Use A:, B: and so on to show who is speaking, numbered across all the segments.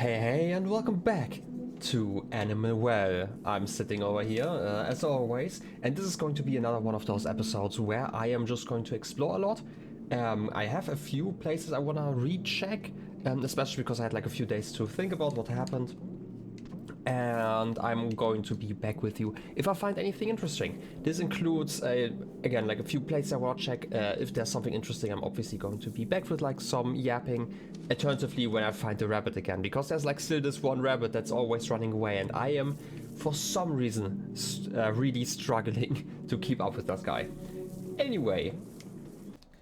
A: Hey, and welcome back to Animal Well. I'm sitting over here, as always, and this is going to be another one of those episodes where I am just going to explore a lot. I have a few places I want to recheck, especially because I had like a few days to think about what happened. And I'm going to be back with you if I find anything interesting. This includes, again, like a few places I want to check. If there's something interesting, I'm obviously going to be back with like some yapping. Alternatively, when I find the rabbit again, because there's like still this one rabbit that's always running away, and I am, for some reason, really struggling to keep up with that guy. Anyway,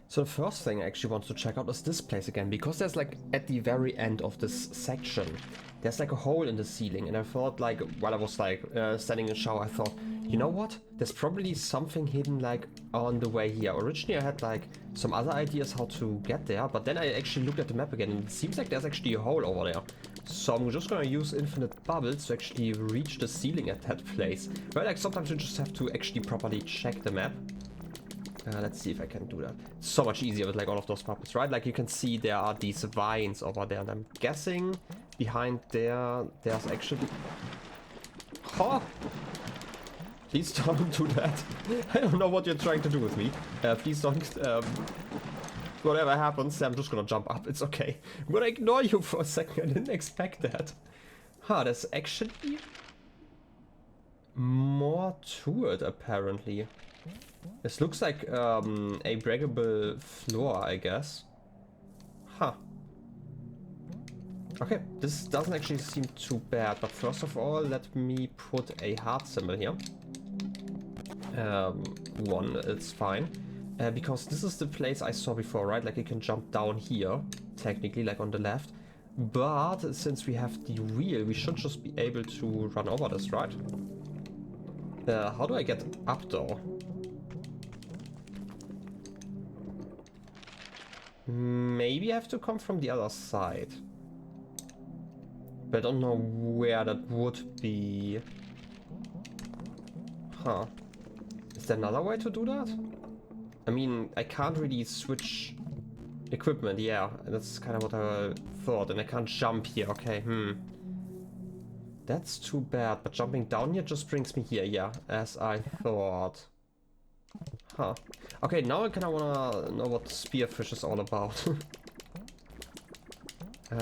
A: so the first thing I actually want to check out is this place again, because there's like at the very end of this section, there's like a hole in the ceiling, and I thought, like, while I was like standing in the shower, I thought, you know what? There's probably something hidden like on the way here. Originally I had like some other ideas how to get there, but then I actually looked at the map again and it seems like there's actually a hole over there. So I'm just gonna use infinite bubbles to actually reach the ceiling at that place. But like sometimes you just have to actually properly check the map. Let's see if I can do that. It's so much easier with like all of those puppets, right? Like you can see there are these vines over there, and I'm guessing behind there, there's actually... Huh? Please don't do that. I don't know what you're trying to do with me. Please don't... whatever happens, I'm just gonna jump up. It's okay. I'm gonna ignore you for a second. I didn't expect that. Huh, there's actually more to it, apparently. This looks like a breakable floor, I guess. Huh. Okay, this doesn't actually seem too bad, but first of all, let me put a heart symbol here. One, it's fine. Because this is the place I saw before, right? Like you can jump down here, technically, like on the left. But since we have the wheel, we should just be able to run over this, right? How do I get up though? Maybe I have to come from the other side. But I don't know where that would be. Huh. Is there another way to do that? I mean, I can't really switch equipment, yeah. That's kind of what I thought. And I can't jump here, okay, That's too bad, but jumping down here just brings me here, yeah, as I thought. Huh. Okay, now I kind of want to know what spearfish is all about.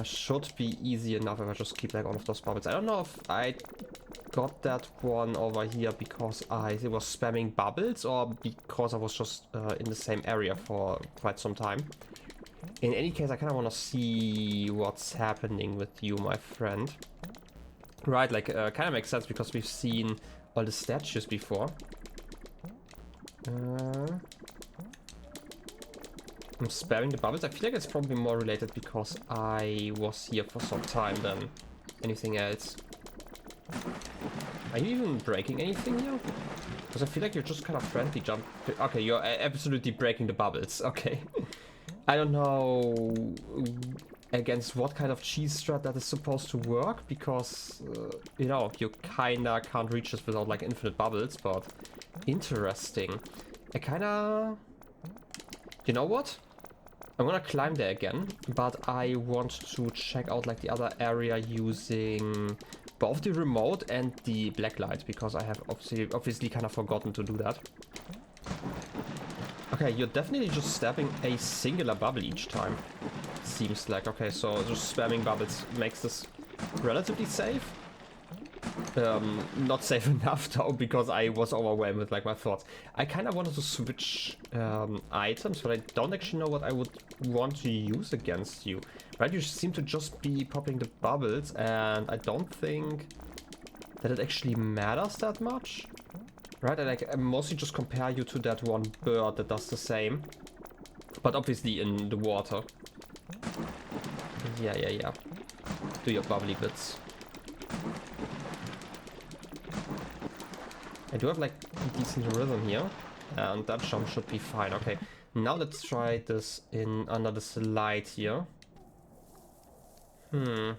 A: Should be easy enough if I just keep like all of those bubbles. I don't know if I got that one over here because I was spamming bubbles or because I was just in the same area for quite some time. In any case, I kind of want to see what's happening with you, my friend. Right, like, kind of makes sense because we've seen all the statues before. I'm spamming the bubbles. I feel like it's probably more related because I was here for some time than anything else. Are you even breaking anything here? Because I feel like you're just kind of friendly jump. Okay, you're absolutely breaking the bubbles. Okay. I don't know against what kind of cheese strat that is supposed to work because, you know, you kinda can't reach this without like infinite bubbles, but interesting. I kinda... You know what? I'm gonna climb there again, but I want to check out like the other area using both the remote and the blacklight because I have obviously kind of forgotten to do that. Okay, you're definitely just stabbing a singular bubble each time. Seems like, okay, so just spamming bubbles makes this relatively safe. Not safe enough though, because I was overwhelmed with like my thoughts. I kind of wanted to switch items, but I don't actually know what I would want to use against you. Right, you seem to just be popping the bubbles, and I don't think that it actually matters that much. Right, I mostly just compare you to that one bird that does the same, but obviously in the water. Yeah. Do your bubbly bits. I do have like a decent rhythm here, and that jump should be fine. Okay, now let's try this in under the slide here. Can't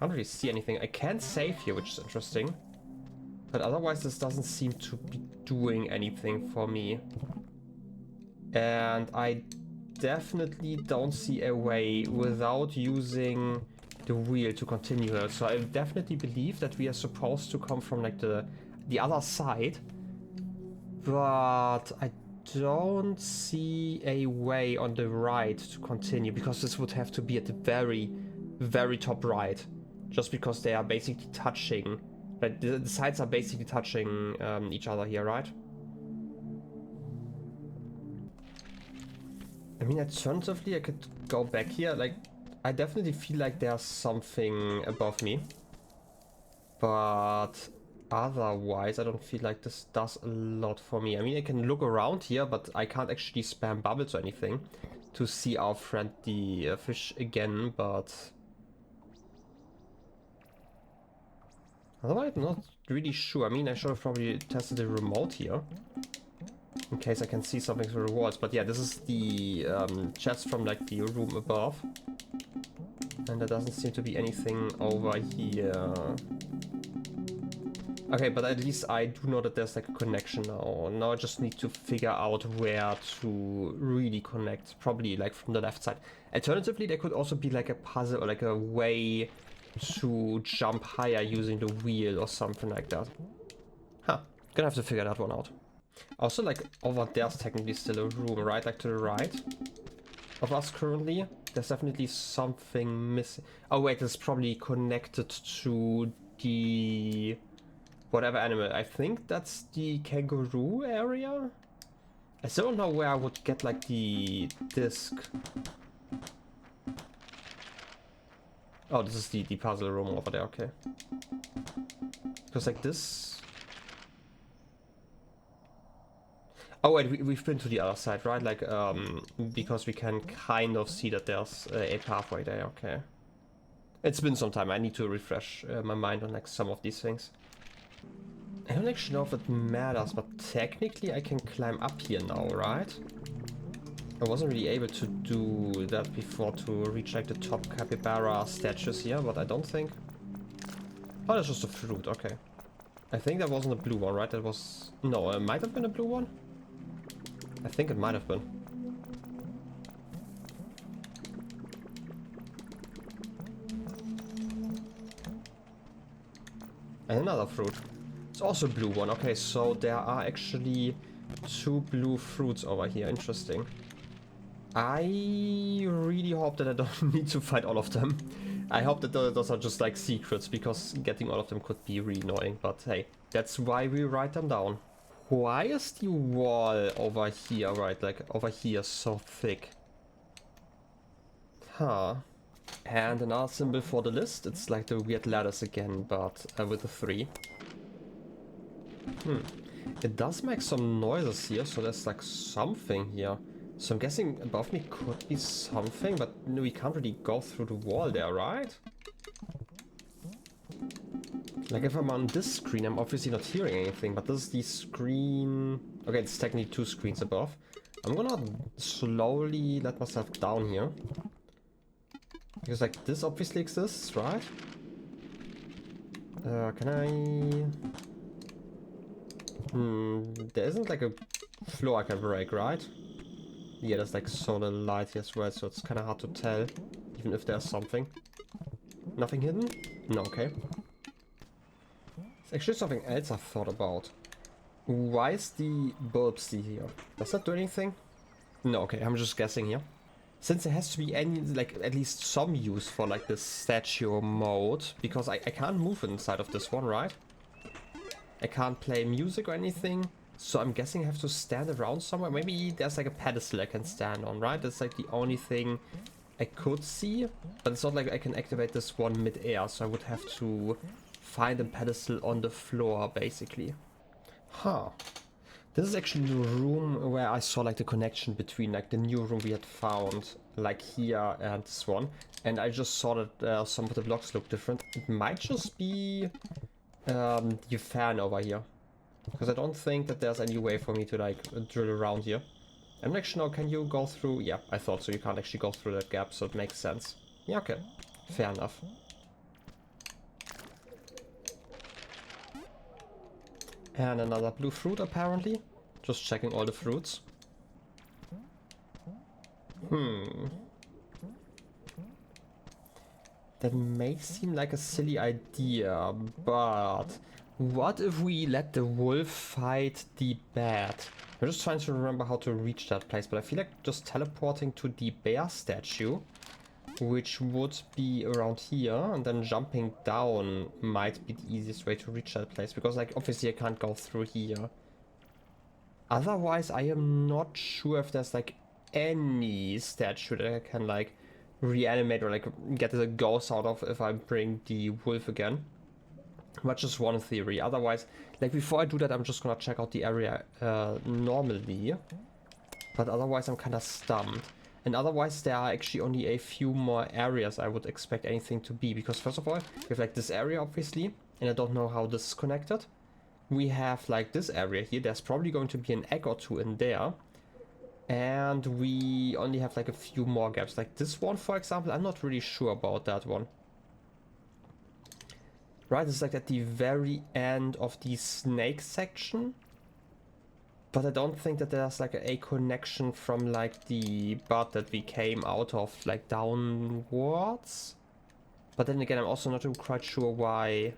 A: really see anything. I can't save here, which is interesting. But otherwise this doesn't seem to be doing anything for me. And I definitely don't see a way without using the wheel to continue here. So I definitely believe that we are supposed to come from like the other side, but I don't see a way on the right to continue, because this would have to be at the very, very top right, just because they are basically touching. Like the sides are basically touching each other here, right? I mean, alternatively, I could go back here. Like, I definitely feel like there's something above me. But otherwise, I don't feel like this does a lot for me. I mean, I can look around here, but I can't actually spam bubbles or anything to see our friend the fish again, but... Otherwise, I'm not really sure. I mean, I should have probably tested the remote here, in case I can see something through the walls. But yeah, this is the chest from like the room above. And there doesn't seem to be anything over here. Okay, but at least I do know that there's like a connection now. Now I just need to figure out where to really connect. Probably like from the left side. Alternatively, there could also be like a puzzle or like a way to jump higher using the wheel or something like that. Huh, gonna have to figure that one out. Also, like, over there's technically still a room, right? Like to the right of us currently. There's definitely something missing. Oh wait, it's probably connected to the... whatever animal. I think that's the kangaroo area? I still don't know where I would get, like, the disc. Oh, this is the puzzle room over there, okay. Because, like, this... Oh wait, we've been to the other side, right? Like, because we can kind of see that there's a pathway there, okay. It's been some time, I need to refresh my mind on like some of these things. I don't actually know if it matters, but technically I can climb up here now, right? I wasn't really able to do that before to reach like the top capybara statues here, but I don't think... Oh, that's just a fruit, okay. I think that wasn't a blue one, right? That was... No, it might have been a blue one? I think it might have been. And another fruit. It's also a blue one. Okay, so there are actually 2 blue fruits over here. Interesting. I really hope that I don't need to fight all of them. I hope that those are just like secrets, because getting all of them could be really annoying. But hey, that's why we write them down. Why is the wall over here, right, like over here, so thick? Huh. And another symbol for the list. It's like the weird letters again, but with a 3. It does make some noises here, so there's like something here. So I'm guessing above me could be something, but no, we can't really go through the wall there, right? Like if I'm on this screen, I'm obviously not hearing anything, but this is the screen... Okay, it's technically 2 screens above. I'm gonna slowly let myself down here. Because like this obviously exists, right? Can I... there isn't like a floor I can break, right? Yeah, there's like so little light here as well, so it's kind of hard to tell, even if there's something. Nothing hidden? No, okay. It's actually something else I thought about. Why is the bulb still here? Does that do anything? No, okay, I'm just guessing here. Since there has to be any, like, at least some use for, like, this statue mode, because I can't move inside of this one, right? I can't play music or anything, so I'm guessing I have to stand around somewhere. Maybe there's, like, a pedestal I can stand on, right? That's, like, the only thing I could see, but it's not like I can activate this one mid-air, so I would have to find a pedestal on the floor, basically. Huh. This is actually the room where I saw like the connection between like the new room we had found, like here and this one. And I just saw that some of the blocks look different. It might just be the fan over here. Because I don't think that there's any way for me to like drill around here. I'm not sure now, can you go through? Yeah, I thought so. You can't actually go through that gap, so it makes sense. Yeah, okay. Fair enough. And another blue fruit, apparently. Just checking all the fruits. That may seem like a silly idea, but what if we let the wolf fight the bat? I'm just trying to remember how to reach that place, but I feel like just teleporting to the bear statue, which would be around here, and then jumping down might be the easiest way to reach that place, because like obviously I can't go through here. Otherwise, I am not sure if there's like any statue that I can like reanimate or like get the ghost out of if I bring the wolf again. But just one theory. Otherwise, like before I do that, I'm just gonna check out the area normally. But otherwise, I'm kind of stumped. And otherwise, there are actually only a few more areas I would expect anything to be. Because first of all, we have like this area, obviously. And I don't know how this is connected. We have like this area here. There's probably going to be an egg or two in there. And we only have like a few more gaps. Like this one, for example, I'm not really sure about that one. Right, it's like at the very end of the snake section. But I don't think that there's like a connection from like the bud that we came out of, like downwards. But then again, I'm also not quite sure why.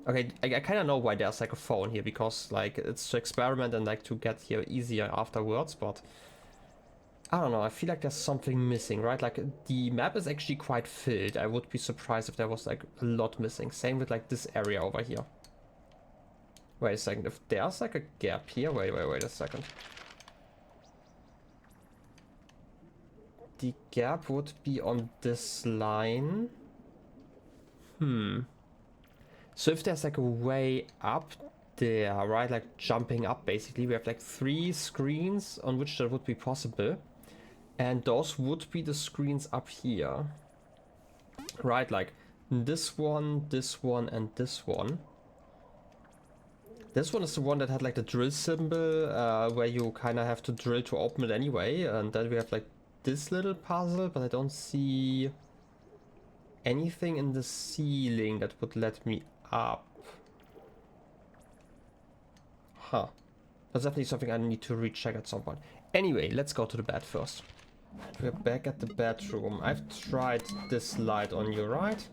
A: Okay, I kind of know why there's like a phone here, because like it's to experiment and like to get here easier afterwards, but I don't know, I feel like there's something missing, right? Like the map is actually quite filled. I would be surprised if there was like a lot missing. Same with like this area over here. Wait a second, if there's like a gap here, wait a second. The gap would be on this line. So if there's like a way up there, right, like jumping up basically, we have like 3 screens on which that would be possible. And those would be the screens up here. Right, like this one, and this one. This one is the one that had like the drill symbol, where you kind of have to drill to open it anyway. And then we have like this little puzzle, but I don't see anything in the ceiling that would let me up. Huh. That's definitely something I need to recheck at some point. Anyway, let's go to the bed first. We're back at the bedroom. I've tried this light on you, right?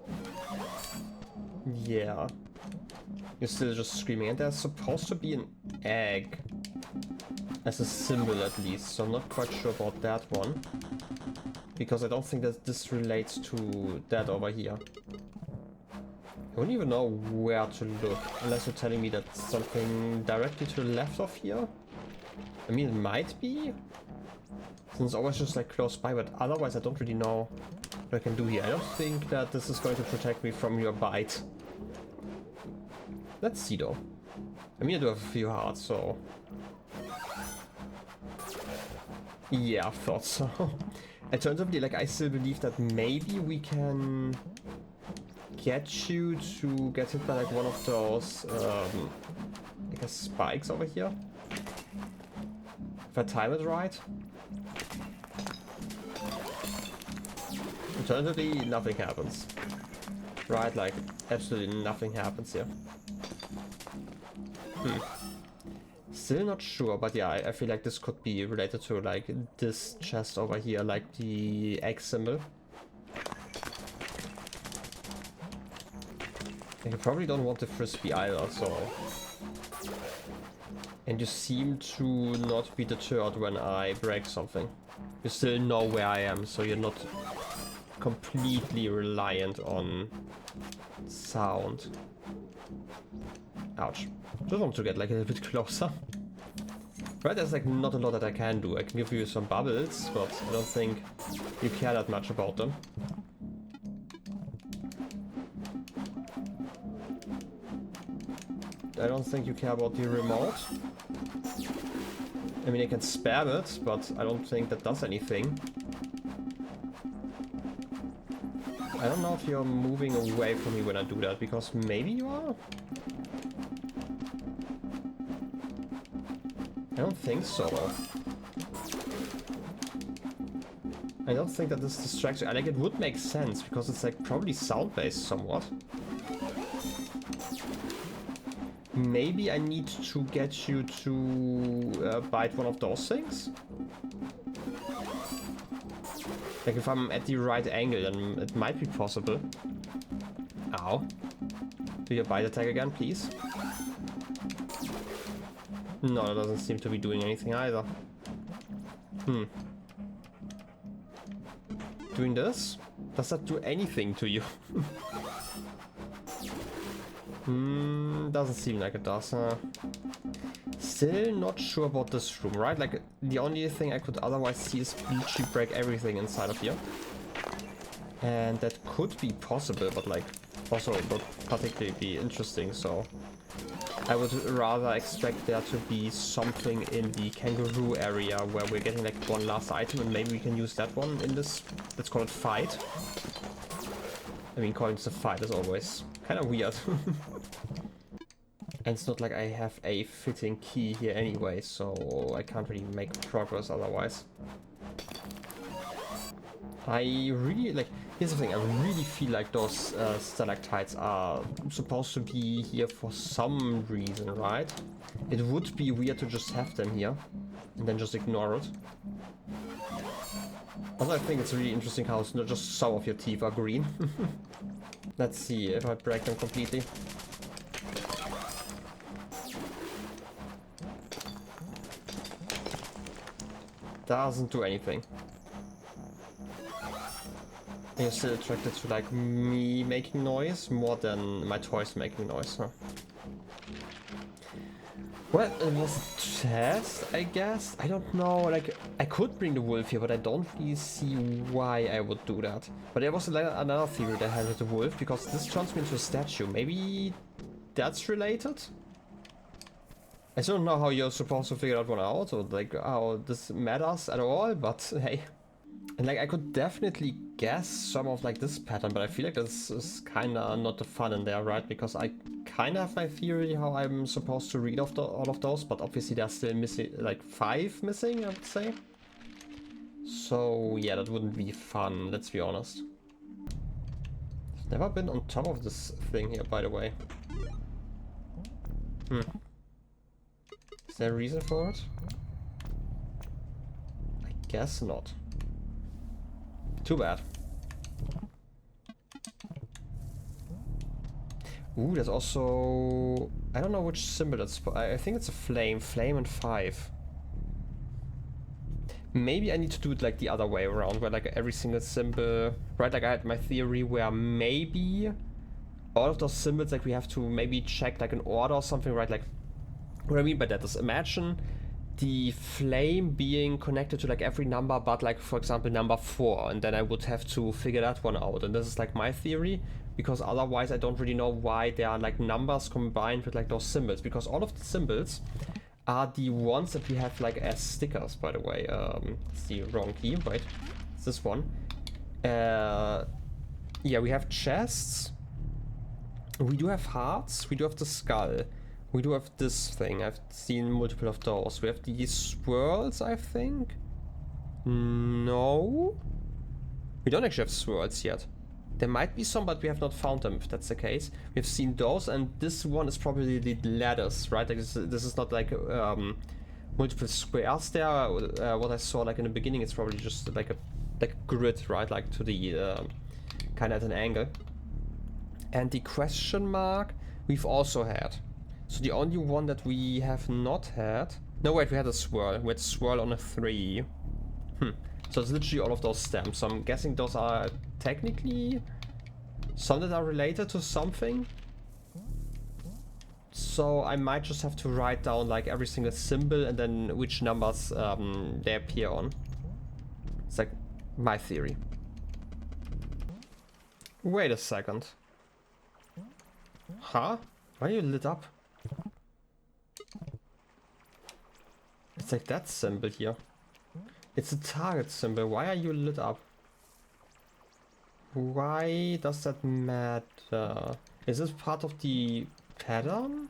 A: Yeah. You're still just screaming. And there's supposed to be an egg. As a symbol at least. So I'm not quite sure about that one. Because I don't think that this relates to that over here. I wouldn't even know where to look. Unless you're telling me that something directly to the left of here. I mean, it might be. Since it's always just like close by, but otherwise I don't really know what I can do here. I don't think that this is going to protect me from your bite. Let's see though. I mean, I do have a few hearts, so... Yeah, I thought so. Alternatively, like, I still believe that maybe we can get you to get hit by like one of those, like a spikes over here. If I time it right. Alternatively, nothing happens. Right, like, absolutely nothing happens here. Still not sure, but yeah, I feel like this could be related to like this chest over here, like the egg symbol. And you probably don't want the frisbee either, so... And you seem to not be deterred when I break something. You still know where I am, so you're not completely reliant on sound. Ouch. Just want to get like a little bit closer. Right, there's like not a lot that I can do. I can give you some bubbles, but I don't think you care that much about them. I don't think you care about the remote. I mean, I can spam it, but I don't think that does anything. I don't know if you're moving away from me when I do that, because maybe you are? I don't think so. I don't think that this distracts you. Like, it would make sense, because it's like probably sound-based somewhat. Maybe I need to get you to bite one of those things? Like if I'm at the right angle, then it might be possible. Ow. Do your bite attack again, please. No, that doesn't seem to be doing anything either. Doing this? Does that do anything to you? Doesn't seem like it does, huh? Still not sure about this room, right? Like, the only thing I could otherwise see is Bleachy break everything inside of here. And that could be possible, but like, also not particularly interesting, so... I would rather expect there to be something in the kangaroo area where we're getting like one last item, and maybe we can use that one in this, let's call it fight. I mean, calling this a fight is always kind of weird. And it's not like I have a fitting key here anyway, so I can't really make progress otherwise. I really, like, here's the thing, I really feel like those stalactites are supposed to be here for some reason, right? It would be weird to just have them here, and then just ignore it. Also, I think it's really interesting how it's not just some of your teeth are green. Let's see if I break them completely. Doesn't do anything. You're still attracted to like me making noise more than my toys making noise, huh? Well, it was a test, I guess. I don't know, like, I could bring the wolf here, but I don't really see why I would do that. But there was another theory that I had with the wolf, because this turns me into a statue. Maybe that's related? I still don't know how you're supposed to figure that one out, or like how this matters at all, but hey. And like I could definitely guess some of like this pattern, but I feel like this is kinda not the fun in there, right? Because I kinda have my theory how I'm supposed to read all of those, but obviously there's still missing, like 5 missing, I would say. So yeah, that wouldn't be fun, let's be honest. I've never been on top of this thing here, by the way. Is there a reason for it? I guess not. Too bad. Ooh, there's also... I don't know which symbol that's... I think it's a flame. Flame and 5. Maybe I need to do it like the other way around, where like every single symbol... Right, like I had my theory where maybe all of those symbols, like we have to maybe check like an order or something, right? Like, what I mean by that is imagine the flame being connected to like every number but like, for example, number 4, and then I would have to figure that one out. And this is like my theory, because otherwise I don't really know why there are like numbers combined with like those symbols, because all of the symbols are the ones that we have like as stickers, by the way. It's the wrong key, right? It's this one. Yeah, we have chests, we do have hearts, we do have the skull. We do have this thing, I've seen multiple of those. We have these swirls, I think? No? We don't actually have swirls yet. There might be some, but we have not found them, if that's the case. We've seen those, and this one is probably the ladders, right? Like this is not like multiple squares there. What I saw like in the beginning, it's probably just like a grid, right? Like to the kind of at an angle. And the question mark we've also had. So the only one that we have not had... No, wait, we had a swirl. We had a swirl on a 3. So it's literally all of those stamps. So I'm guessing those are technically some that are related to something. So I might just have to write down like every single symbol and then which numbers they appear on. It's like my theory. Wait a second. Huh? Why are you lit up? It's like that symbol here. It's a target symbol. Why are you lit up? Why does that matter? Is this part of the pattern?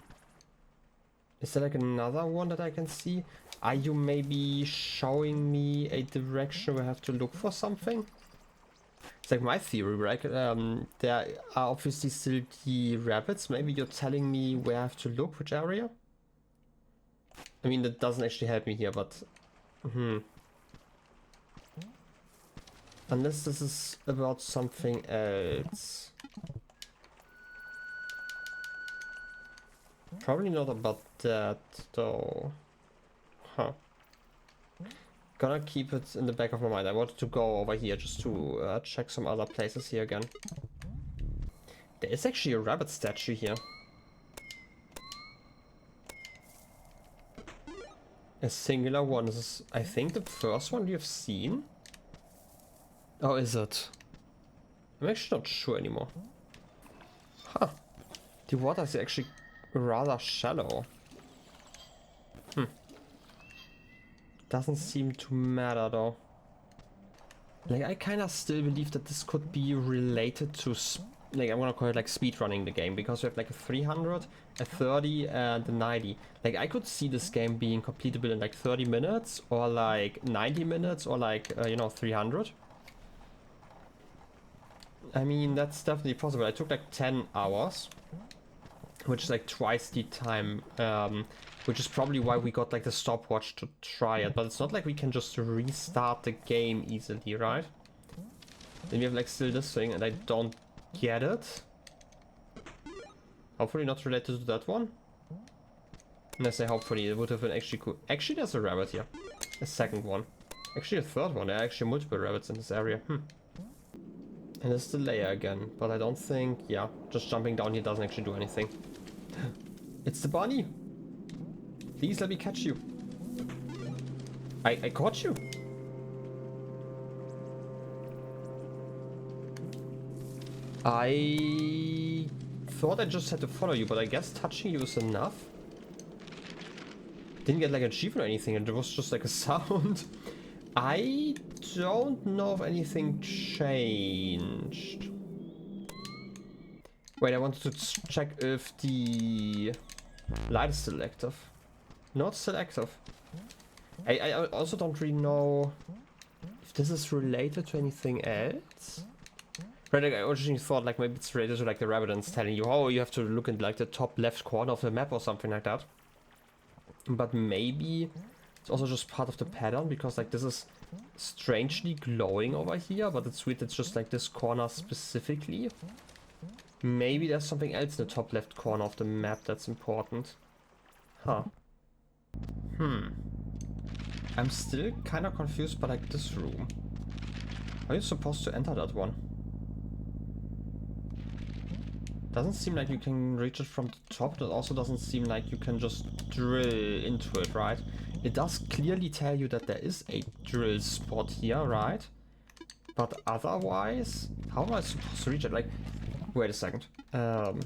A: Is there like another one that I can see? Are you maybe showing me a direction where I have to look for something? It's like my theory, right? There are obviously still the rabbits. Maybe you're telling me where I have to look, which area? I mean, that doesn't actually help me here, but... Unless this is about something else. Probably not about that, though. Huh. Gonna keep it in the back of my mind. I wanted to go over here just to check some other places here again. There is actually a rabbit statue here. A singular one. This is, I think, the first one you've seen. Oh, is it? I'm actually not sure anymore. Huh. The water is actually rather shallow. Doesn't seem to matter though. Like, I kind of still believe that this could be related to, like, I want to call it like speedrunning the game, because we have like a 300, a 30, and a 90. Like, I could see this game being completable in like 30 minutes, or like 90 minutes, or like, you know, 300. I mean, that's definitely possible. I took like 10 hours, which is like twice the time, which is probably why we got like the stopwatch to try it. But it's not like we can just restart the game easily, right? Then we have like still this thing, and I don't get it. Hopefully not related to that one. And I say hopefully, it would have been actually cool. Actually, there's a rabbit here. A second one. Actually, a third one. There are actually multiple rabbits in this area. And it's the layer again, but I don't think, yeah, just jumping down here doesn't actually do anything. It's the bunny! Please let me catch you. I caught you! I thought I just had to follow you, but I guess touching you is enough. Didn't get like an achievement or anything, and it was just like a sound. I don't know if anything changed. Wait, I wanted to check if the light is still active. No, it's still active. I also don't really know if this is related to anything else. Right, like, I originally thought like maybe it's related to like the rabbit and it's telling you, oh, you have to look in like the top left corner of the map or something like that. But maybe it's also just part of the pattern, because like this is strangely glowing over here, but it's weird it's just like this corner specifically. Maybe there's something else in the top left corner of the map that's important. Huh. I'm still kind of confused by like this room. Are you supposed to enter that one? Doesn't seem like you can reach it from the top. It also doesn't seem like you can just drill into it, right? It does clearly tell you that there is a drill spot here, right? But otherwise, how am I supposed to reach it? Like, wait a second. There's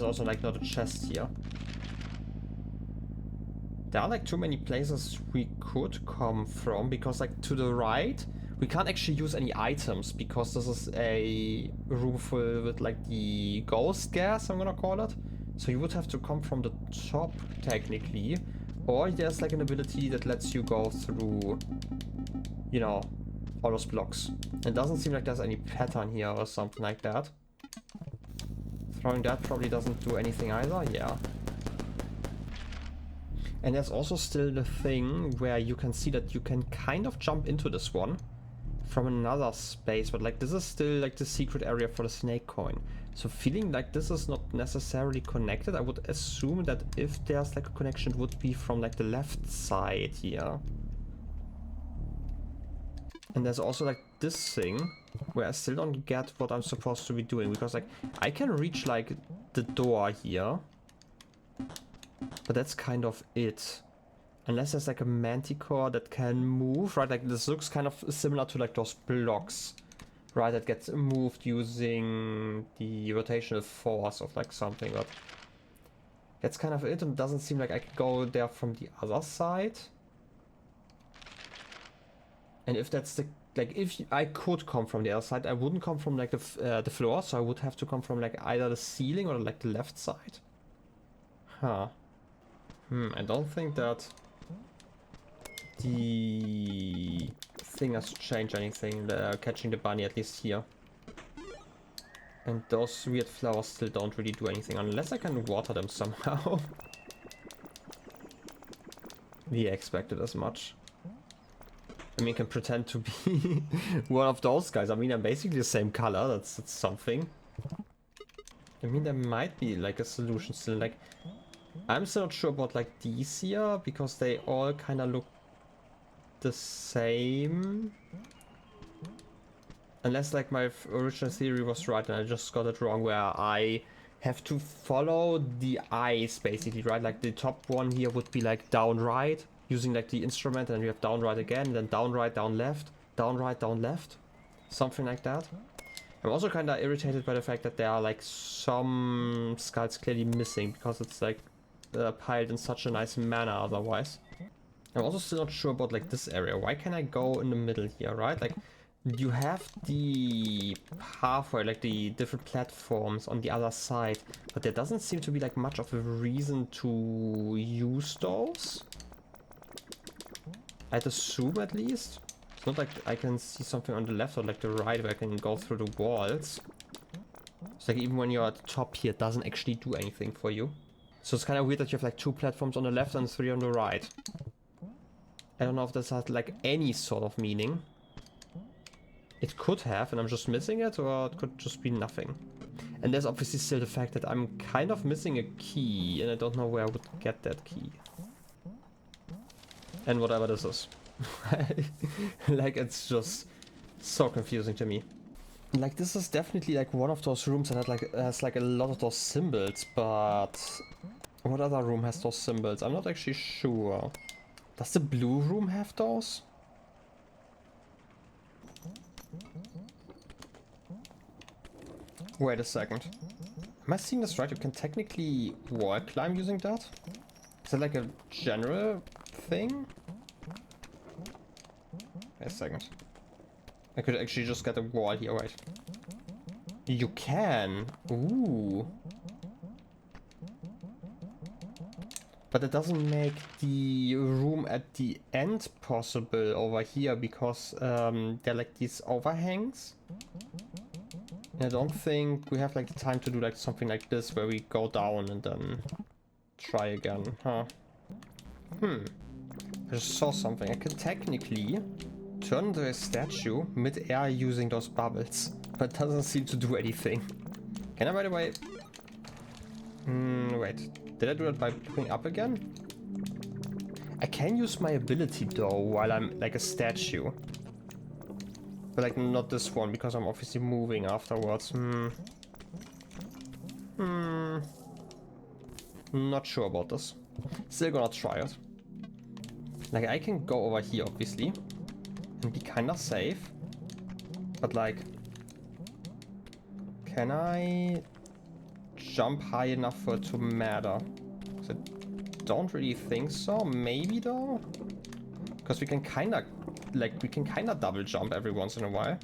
A: also like not a chest here. There are like too many places we could come from, because like to the right, we can't actually use any items, because this is a room full with like the ghost gas, I'm gonna call it. So you would have to come from the top technically, or there's like an ability that lets you go through, you know, all those blocks. It doesn't seem like there's any pattern here or something like that. Throwing that probably doesn't do anything either, yeah. And there's also still the thing where you can see that you can kind of jump into this one from another space, but like this is still like the secret area for the snake coin. So feeling like this is not necessarily connected, I would assume that if there's like a connection, it would be from like the left side here. And there's also like this thing where I still don't get what I'm supposed to be doing, because like I can reach like the door here, but that's kind of it. Unless there's like a manticore that can move, right? Like this looks kind of similar to like those blocks, right? That gets moved using the rotational force of like something, but that's kind of it. And it doesn't seem like I could go there from the other side. And if that's the, like, if I could come from the other side, I wouldn't come from like the floor, so I would have to come from like either the ceiling or like the left side. Huh. I don't think that the thing has changed anything, catching the bunny, at least here. And those weird flowers still don't really do anything, unless I can water them somehow. We expected as much. I mean, can pretend to be one of those guys. I mean, I'm basically the same color. That's something. I mean, there might be like a solution still. Like, I'm still not sure about like these here because they all kind of look the same. Unless like my original theory was right and I just got it wrong, where I have to follow the eyes basically, right? Like the top one here would be like down right, using like the instrument, and then you have down right again, and then down right, down left, down right, down left, something like that. I'm also kind of irritated by the fact that there are like some skulls clearly missing because it's like piled in such a nice manner otherwise. I'm also still not sure about like this area. Why can't I go in the middle here, right? Like, you have the pathway, like the different platforms on the other side, but there doesn't seem to be like much of a reason to use those. I'd assume at least. It's not like I can see something on the left or like the right where I can go through the walls. It's like even when you're at the top here, it doesn't actually do anything for you. So it's kind of weird that you have like 2 platforms on the left and 3 on the right. I don't know if this has like any sort of meaning. It could have, and I'm just missing it, or it could just be nothing. And there's obviously still the fact that I'm kind of missing a key, and I don't know where I would get that key. And whatever this is. Like, it's just so confusing to me. Like, this is definitely like one of those rooms that has like a lot of those symbols, but what other room has those symbols? I'm not actually sure. Does the blue room have those? Wait a second. Am I seeing this right? You can technically wall climb using that? Is that like a general thing? Wait a second. I could actually just get a wall here, right? You can! Ooh! But it doesn't make the room at the end possible over here because there are like these overhangs. I don't think we have like the time to do like something like this where we go down and then try again, huh? I just saw something. I could technically turn into a statue mid-air using those bubbles, but it doesn't seem to do anything. Can I, by the way... wait. Did I do that by looking up again? I can use my ability though while I'm like a statue. But like not this one, because I'm obviously moving afterwards. Not sure about this. Still gonna try it. Like I can go over here obviously and be kinda safe. But like, can I jump high enough for it to matter? I don't really think so. Maybe though? Because we can kinda double jump every once in a while.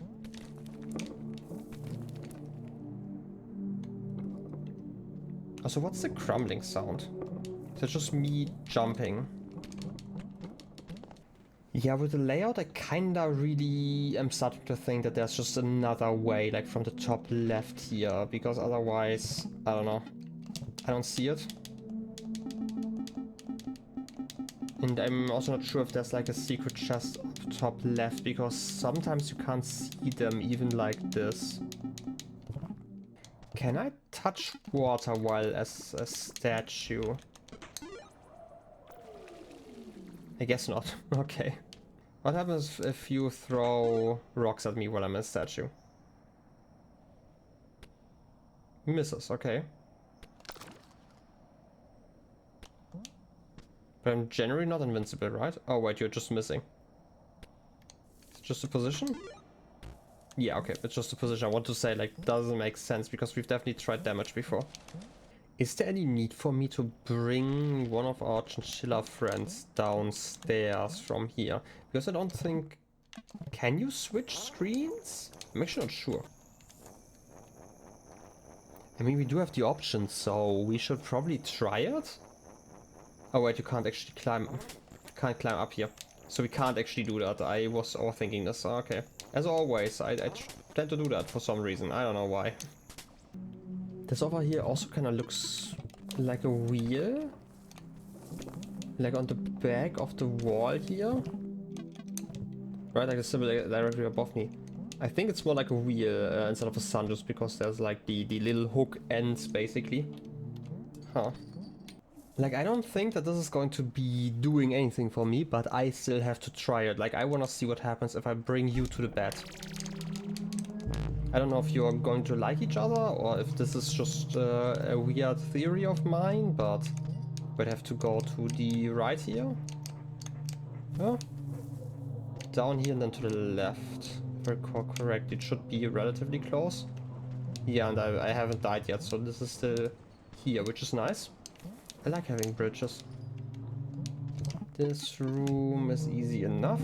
A: Also, what's the crumbling sound? Is it just me jumping? Yeah, with the layout, I kinda really am starting to think that there's just another way, like from the top left here, because otherwise, I don't know. I don't see it. And I'm also not sure if there's like a secret chest up top left, because sometimes you can't see them even like this. Can I touch water while as a statue? I guess not. Okay. What happens if you throw rocks at me while I'm a statue? Misses, okay. But I'm generally not invincible, right? Oh wait, you're just missing. It's just a position? Yeah, okay, it's just a position. I want to say, like, doesn't make sense because we've definitely tried damage before. Is there any need for me to bring one of our chinchilla friends downstairs from here? Because I don't think... Can you switch screens? I'm actually not sure. I mean, we do have the option, so we should probably try it. Oh wait, you can't actually climb. Can't climb up here. So we can't actually do that. I was overthinking this. Okay. As always, I tend to do that for some reason. I don't know why. This over here also kind of looks like a wheel. Like on the back of the wall here. Right, like a symbol directly above me. I think it's more like a wheel instead of a sun, just because there's like the little hook ends, basically. Huh. Like, I don't think that this is going to be doing anything for me, but I still have to try it. Like, I want to see what happens if I bring you to the bed. I don't know if you're going to like each other, or if this is just a weird theory of mine, but we'd have to go to the right here. Oh. Down here and then to the left. If I recall correct, it should be relatively close. Yeah, and I haven't died yet, so this is still here, which is nice. I like having bridges. This room is easy enough.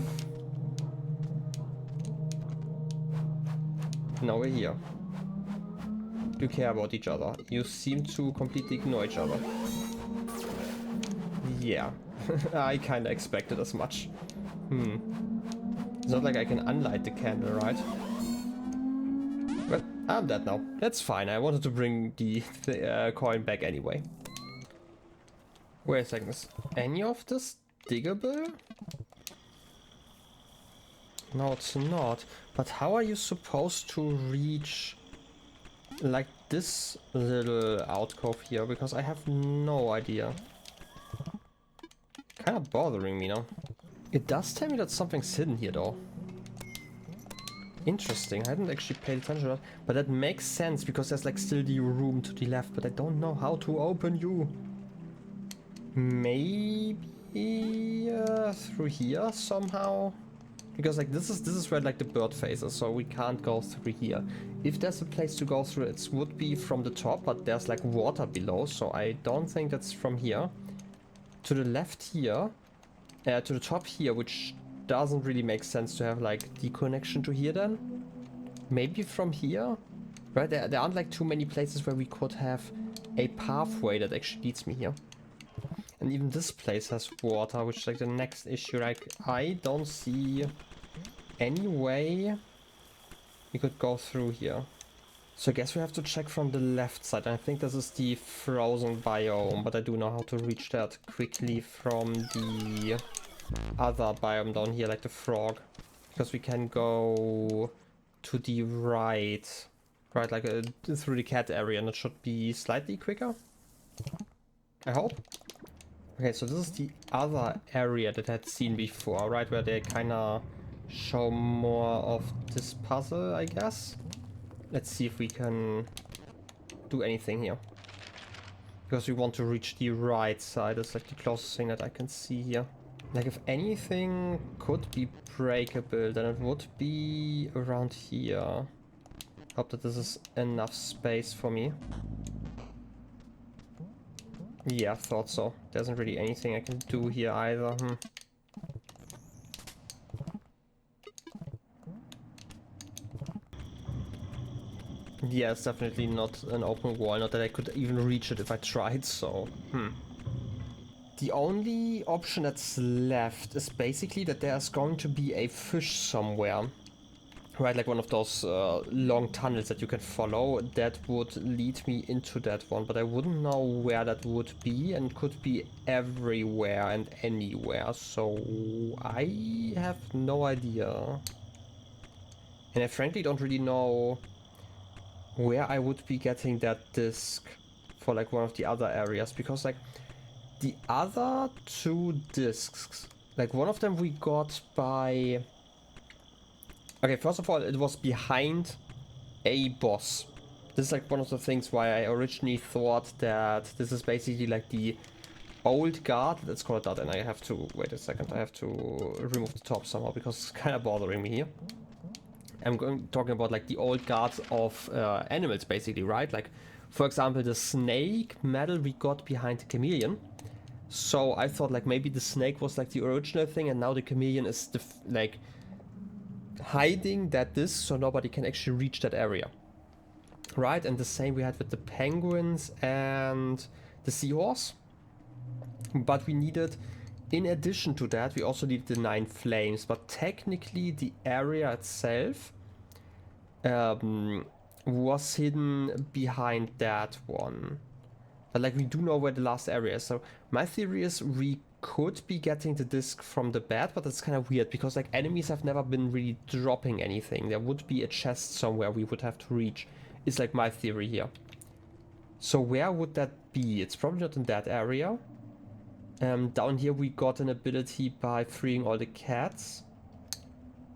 A: Now we're here. You care about each other. You seem to completely ignore each other. Yeah, I kinda expected as much. It's not like I can unlight the candle, right? But I'm dead now. That's fine. I wanted to bring the coin back anyway. Wait a second. Is any of this diggable? No, it's not. But how are you supposed to reach like this little alcove here? Because I have no idea. Kind of bothering me now. It does tell me that something's hidden here though. Interesting, I hadn't actually paid attention to that, but that makes sense because there's like still the room to the left, but I don't know how to open you. Maybe through here somehow? Because like this is where like the bird faces, so we can't go through here. If there's a place to go through, it would be from the top, but there's like water below, so I don't think that's from here. To the left here, to the top here, which doesn't really make sense to have like the connection to here then. Maybe from here? Right, there aren't like too many places where we could have a pathway that actually leads me here. And even this place has water, which is like the next issue. Like, I don't see any way we could go through here. So I guess we have to check from the left side. I think this is the frozen biome, but I do know how to reach that quickly from the other biome down here, like the frog. Because we can go to the right, like through the cat area, and it should be slightly quicker. I hope. Okay, so this is the other area that I had seen before, right, where they kind of show more of this puzzle, I guess. Let's see if we can do anything here. Because we want to reach the right side. It's like the closest thing that I can see here. Like, if anything could be breakable, then it would be around here. Hope that this is enough space for me. Yeah, I thought so. There isn't really anything I can do here either. Yeah, it's definitely not an open wall, not that I could even reach it if I tried, so... The only option that's left is basically that there's going to be a fish somewhere. Right, like one of those long tunnels that you can follow that would lead me into that one, but I wouldn't know where that would be, and could be everywhere and anywhere, so I have no idea. And I frankly don't really know where I would be getting that disc for like one of the other areas, because like the other two discs, like one of them we got by... Okay, first of all, it was behind a boss. This is like one of the things why I originally thought that this is basically like the old guard. Let's call it that, and I have to... Wait a second, I have to remove the top somehow because it's kind of bothering me here. I'm talking about like the old guards of animals, basically, right? Like, for example, the snake medal we got behind the chameleon. So I thought like maybe the snake was like the original thing, and now the chameleon is the like hiding that disc so nobody can actually reach that area, right? And the same we had with the penguins and the seahorse. But we needed, in addition to that, we also needed the 9 flames. But technically the area itself was hidden behind that one. But like we do know where the last area is. So my theory is we could be getting the disc from the bed, but that's kind of weird because like enemies have never been really dropping anything. There would be a chest somewhere we would have to reach. It's like my theory here. So where would that be? It's probably not in that area. Down here we got an ability by freeing all the cats.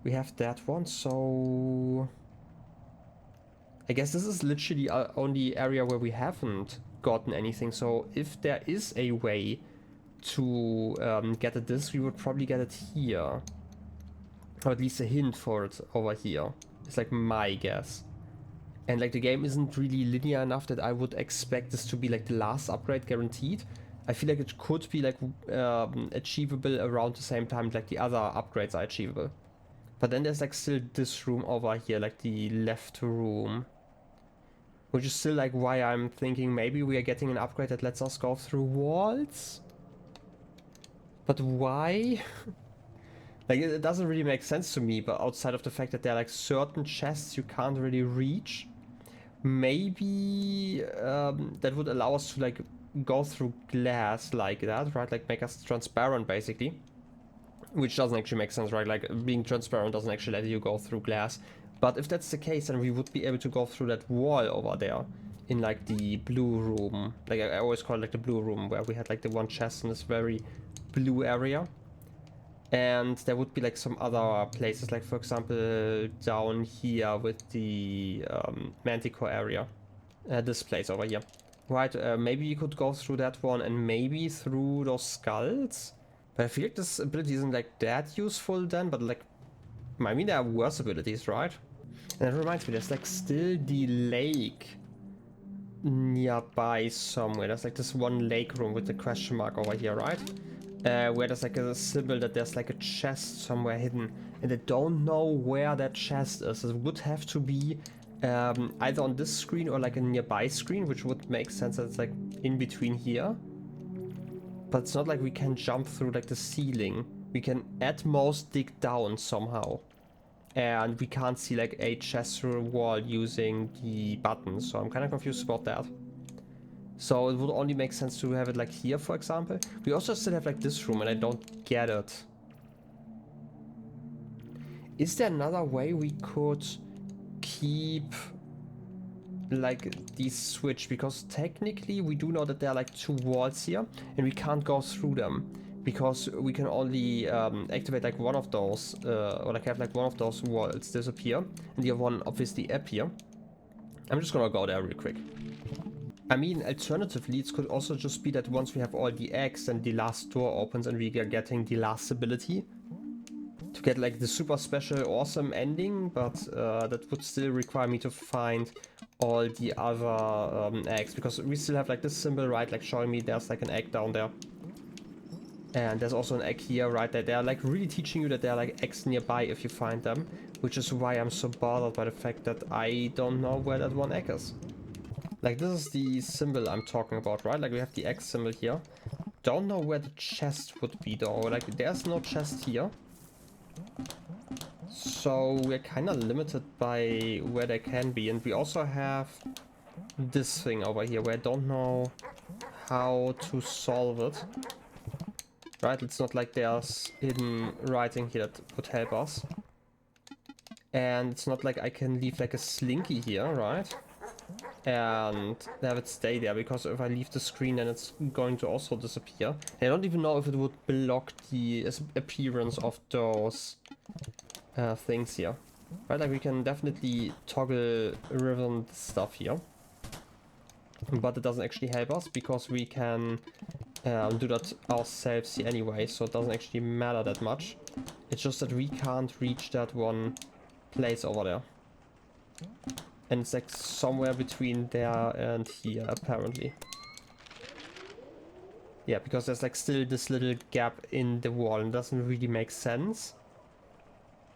A: We have that one, so I guess this is literally the only area where we haven't gotten anything. So if there is a way to get a disc, we would probably get it here, or at least a hint for it over here. It's like my guess. And like the game isn't really linear enough that I would expect this to be like the last upgrade guaranteed. I feel like it could be like achievable around the same time like the other upgrades are achievable. But then there's like still this room over here, like the left room, which is still like why I'm thinking maybe we are getting an upgrade that lets us go through walls. But why? Like it doesn't really make sense to me, but outside of the fact that there are like certain chests you can't really reach, maybe that would allow us to like go through glass like that, right? Like make us transparent basically, which doesn't actually make sense, right? Like being transparent doesn't actually let you go through glass. But if that's the case, then we would be able to go through that wall over there in like the blue room. Like I always call it like the blue room, where we had like the one chest in this very blue area. And there would be like some other places, like for example down here with the Manticore area, this place over here, right? Maybe you could go through that one and maybe through those skulls, but I feel like this ability isn't like that useful then. But like, I mean, there are worse abilities, right? And it reminds me, there's like still the lake nearby somewhere. There's like this one lake room with the question mark over here, right? Where there's like a symbol that there's like a chest somewhere hidden, and I don't know where that chest is. It would have to be either on this screen or like a nearby screen, which would make sense that it's like in between here. But it's not like we can jump through like the ceiling. We can at most dig down somehow, and we can't see like a chest through a wall using the buttons, so I'm kind of confused about that. So it would only make sense to have it like here, for example. We also still have like this room, and I don't get it. Is there another way we could keep like the switch? Because technically we do know that there are like two walls here, and we can't go through them because we can only activate like one of those, or like have like one of those walls disappear, and the other one obviously appear. I'm just gonna go there real quick. I mean, alternatively, it could also just be that once we have all the eggs, then the last door opens and we are getting the last ability to get like the super special awesome ending, but that would still require me to find all the other eggs, because we still have like this symbol, right, like showing me there's like an egg down there. And there's also an egg here, right, that they're like really teaching you that there are like eggs nearby if you find them, which is why I'm so bothered by the fact that I don't know where that one egg is. Like this is the symbol I'm talking about, right? Like we have the X symbol here. Don't know where the chest would be though. Like there's no chest here. So we're kind of limited by where they can be. And we also have this thing over here where I don't know how to solve it. Right? It's not like there's hidden writing here that would help us. And it's not like I can leave like a slinky here, right? And have it stay there, because if I leave the screen then it's going to also disappear. I don't even know if it would block the appearance of those things here. Right, like we can definitely toggle rhythm stuff here, but it doesn't actually help us because we can do that ourselves here anyway, so it doesn't actually matter that much. It's just that we can't reach that one place over there. And it's like somewhere between there and here, apparently. Yeah, because there's like still this little gap in the wall and it doesn't really make sense.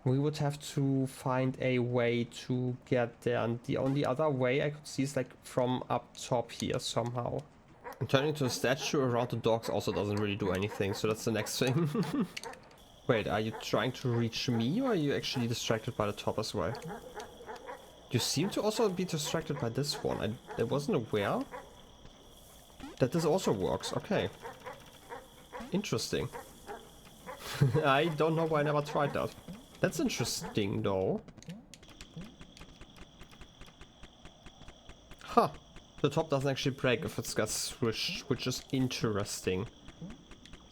A: We would have to find a way to get there, and the only other way I could see is like from up top here somehow. And turning to a statue around the dogs also doesn't really do anything, so that's the next thing. Wait, are you trying to reach me, or are you actually distracted by the top as well? You seem to also be distracted by this one. I wasn't aware that this also works. Okay. Interesting. I don't know why I never tried that. That's interesting though. Huh. The top doesn't actually break if it gets swished, which is interesting.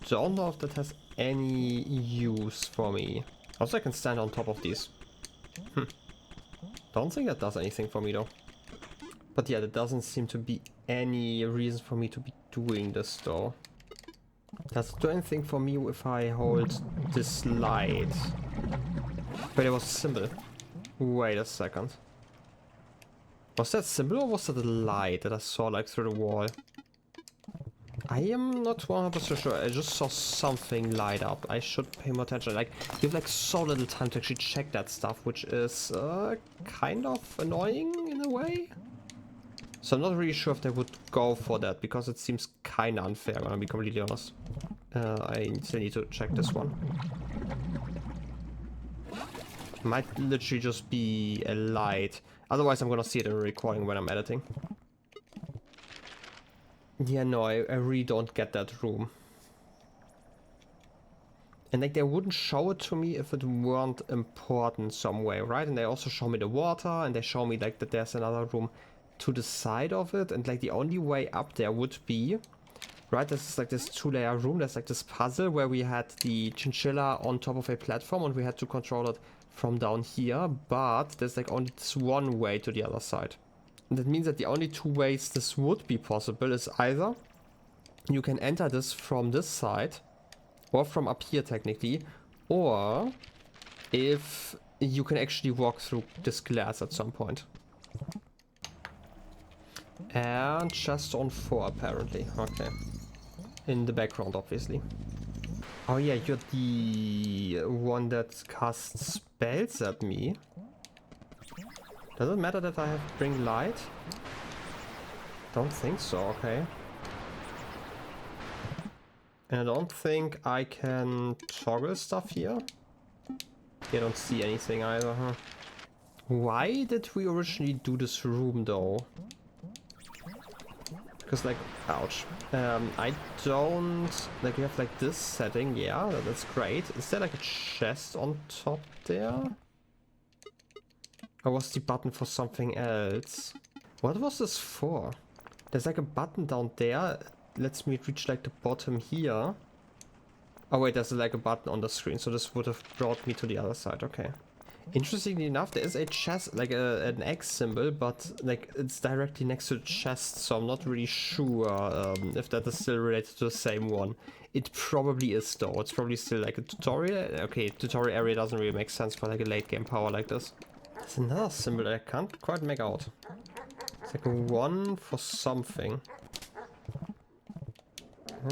A: Don't know if that has any use for me. Also, I can stand on top of these. Don't think that does anything for me though. But yeah, there doesn't seem to be any reason for me to be doing this though. Does it do anything for me if I hold this light? But it was a symbol. Wait a second. Was that symbol or was that a light that I saw like through the wall? I am not 100% sure. I just saw something light up. I should pay more attention. Like, you have like so little time to actually check that stuff, which is kind of annoying in a way. So I'm not really sure if they would go for that because it seems kind of unfair, I'm gonna be completely honest. I still need to check this one. Might literally just be a light. Otherwise I'm gonna see it in a recording when I'm editing. Yeah, no, I really don't get that room. And like they wouldn't show it to me if it weren't important some way, right? And they also show me the water and they show me like that there's another room to the side of it, and like the only way up there would be, right, this is like this 2-layer room. There's like this puzzle where we had the chinchilla on top of a platform and we had to control it from down here, but there's like only this one way to the other side. And that means that the only two ways this would be possible is either you can enter this from this side or from up here technically, or if you can actually walk through this glass at some point. And chest on 4 apparently. Okay. In the background obviously. Oh yeah, you're the one that casts spells at me. Does it matter that I have bring light? Don't think so, okay. And I don't think I can toggle stuff here. I don't see anything either, huh? Why did we originally do this room though? Because like, ouch. I don't, like we have like this setting, yeah, that's great. Is there like a chest on top there? Or was the button for something else? What was this for? There's like a button down there, lets me reach like the bottom here. Oh wait, there's like a button on the screen, so this would have brought me to the other side, okay. Interestingly enough, there is a chest, like an X symbol, but like it's directly next to the chest, so I'm not really sure if that is still related to the same one. It probably is though, it's probably still like a tutorial. Okay, tutorial area doesn't really make sense for like a late game power like this. There's another symbol that I can't quite make out. It's like a 1 for something.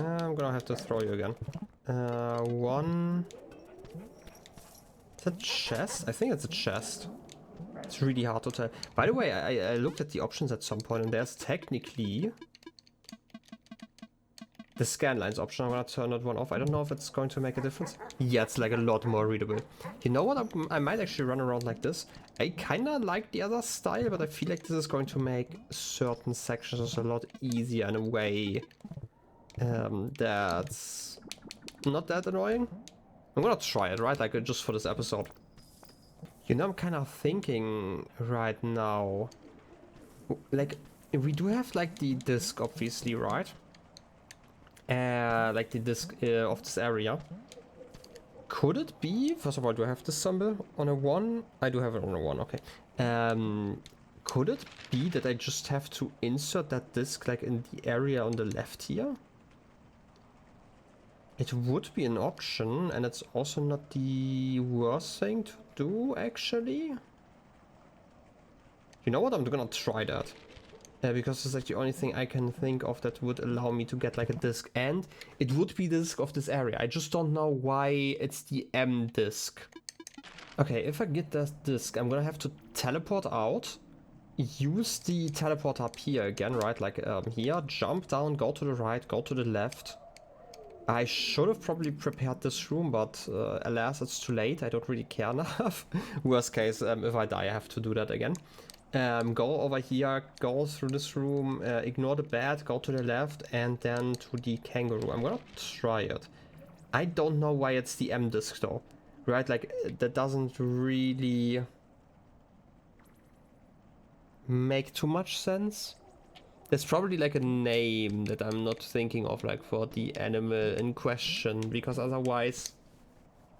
A: I'm gonna have to throw you again. 1... Is that a chest? I think it's a chest. It's really hard to tell. By the way, I looked at the options at some point and there's technically the scan lines option. I'm gonna turn that one off. I don't know if it's going to make a difference. Yeah, it's like a lot more readable. You know what? I might actually run around like this. I kinda like the other style, but I feel like this is going to make certain sections a lot easier in a way that's not that annoying. I'm gonna try it, right? Like, just for this episode. You know, I'm kind of thinking right now. Like, we do have, like, the disc, obviously, right? Like, the disc of this area. Could it be? First of all, do I have this symbol on a 1? I do have it on a 1, okay. Could it be that I just have to insert that disc, like, in the area on the left here? It would be an option, and it's also not the worst thing to do, actually. You know what? I'm gonna try that. Because it's like the only thing I can think of that would allow me to get like a disc, and it would be the disc of this area. I just don't know why it's the M disc. Okay, if I get that disc, I'm gonna have to teleport out, use the teleport up here again, right? Like here, jump down, go to the right, go to the left. I should have probably prepared this room, but alas, it's too late. I don't really care enough. Worst case, if I die, I have to do that again. Go over here, go through this room, ignore the bed, go to the left, and then to the kangaroo. I'm gonna try it. I don't know why it's the M disc though, right? Like, that doesn't really make too much sense. There's probably like a name that I'm not thinking of, like for the animal in question, because otherwise,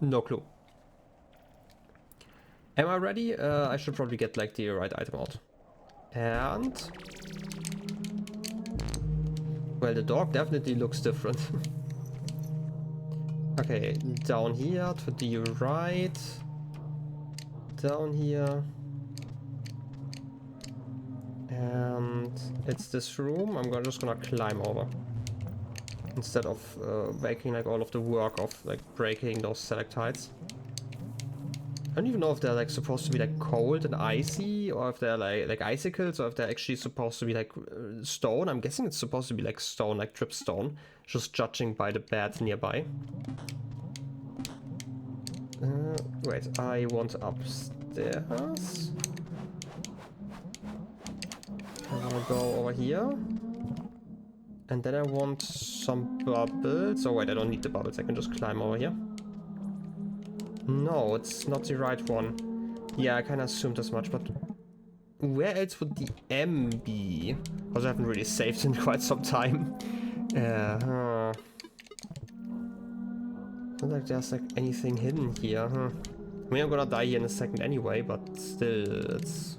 A: no clue. Am I ready? I should probably get like the right item out. And... well, the dog definitely looks different. Okay, down here to the right. Down here. And it's this room. I'm just gonna climb over. Instead of making like all of the work of like breaking those stalactites. I don't even know if they're like supposed to be like cold and icy, or if they're like icicles, or if they're actually supposed to be like stone. I'm guessing it's supposed to be like stone, like dripstone, just judging by the bed nearby. Wait, I want upstairs. I want to go over here. And then I want some bubbles. Oh wait, I don't need the bubbles, I can just climb over here. No, it's not the right one. Yeah, I kind of assumed as much, but where else would the M be? Also, I haven't really saved in quite some time. Not like there's like anything hidden here, huh? I mean, I'm gonna die here in a second anyway, but still, it's...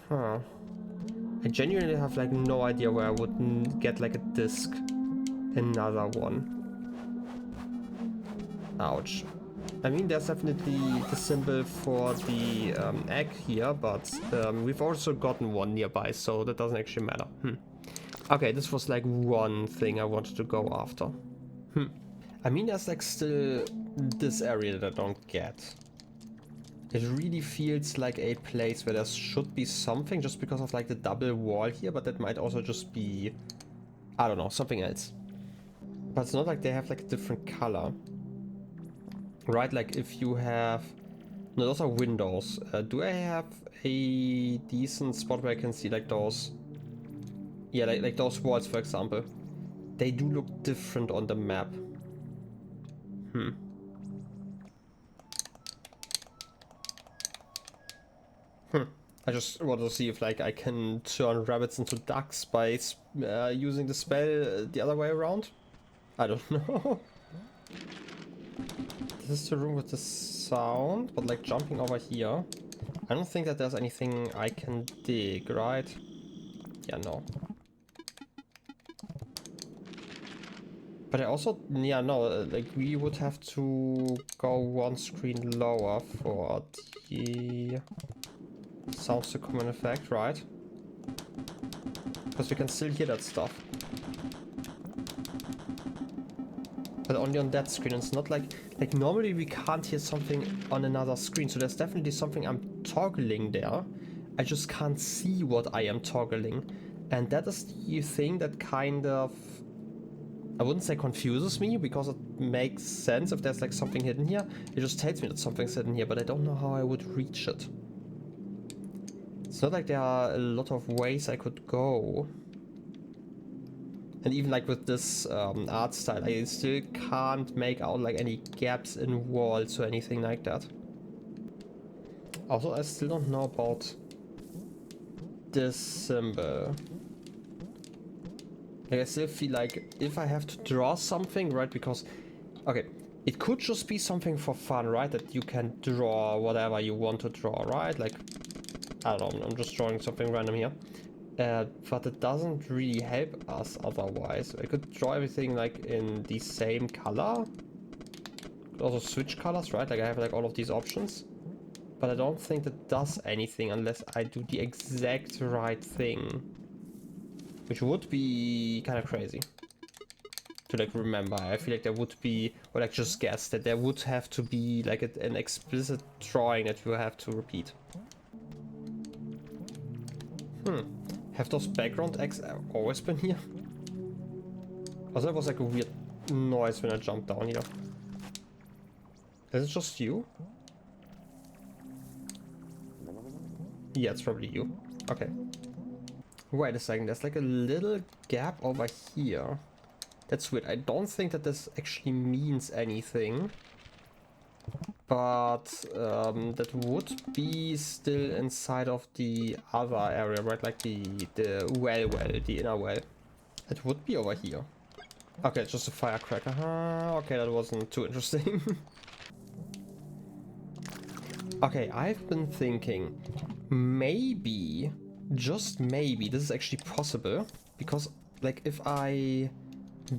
A: huh. I genuinely have like no idea where I would get like a disc. Another one. Ouch. I mean, there's definitely the symbol for the egg here, but we've also gotten one nearby, so that doesn't actually matter. Okay, this was like one thing I wanted to go after. I mean, there's like still this area that I don't get. It really feels like a place where there should be something, just because of like the double wall here, but that might also just be, I don't know, something else. But it's not like they have like a different color. Right, like if you have... no, those are windows. Do I have a decent spot where I can see like those... yeah, like those walls, for example. They do look different on the map. I just want to see if like I can turn rabbits into ducks by using the spell the other way around. I don't know. This is the room with the sound, but like jumping over here. I don't think that there's anything I can dig, right? Yeah, no. But I also, yeah, no, like we would have to go one screen lower for the sounds to come in effect, right? Because we can still hear that stuff. But only on that screen. It's not like normally we can't hear something on another screen, so there's definitely something I'm toggling there. I just can't see what I am toggling, and that is the thing that kind of, I wouldn't say confuses me, because it makes sense if there's like something hidden here. It just tells me that something's hidden here, but I don't know how I would reach it. It's not like there are a lot of ways I could go. And even like with this art style, I still can't make out like any gaps in walls or anything like that. Also, I still don't know about this symbol. Like, I still feel like if I have to draw something, right, because, okay, it could just be something for fun, right, that you can draw whatever you want to draw, right, like, I don't know, I'm just drawing something random here. But it doesn't really help us otherwise. I could draw everything like in the same color. Could also switch colors, right? Like I have like all of these options. But I don't think that does anything unless I do the exact right thing. Which would be kind of crazy to like remember. I feel like there would be, or like just guess that there would have to be like an explicit drawing that you have to repeat. Have those background eggs always been here? Also, that was like a weird noise when I jumped down here. Is it just you? Yeah, it's probably you. Okay. Wait a second, there's like a little gap over here. That's weird. I don't think that this actually means anything. But that would be still inside of the other area, right? Like the well, the inner well. It would be over here. Okay, it's just a firecracker. Okay, that wasn't too interesting. Okay, I've been thinking, maybe, just maybe, this is actually possible. Because, like, if I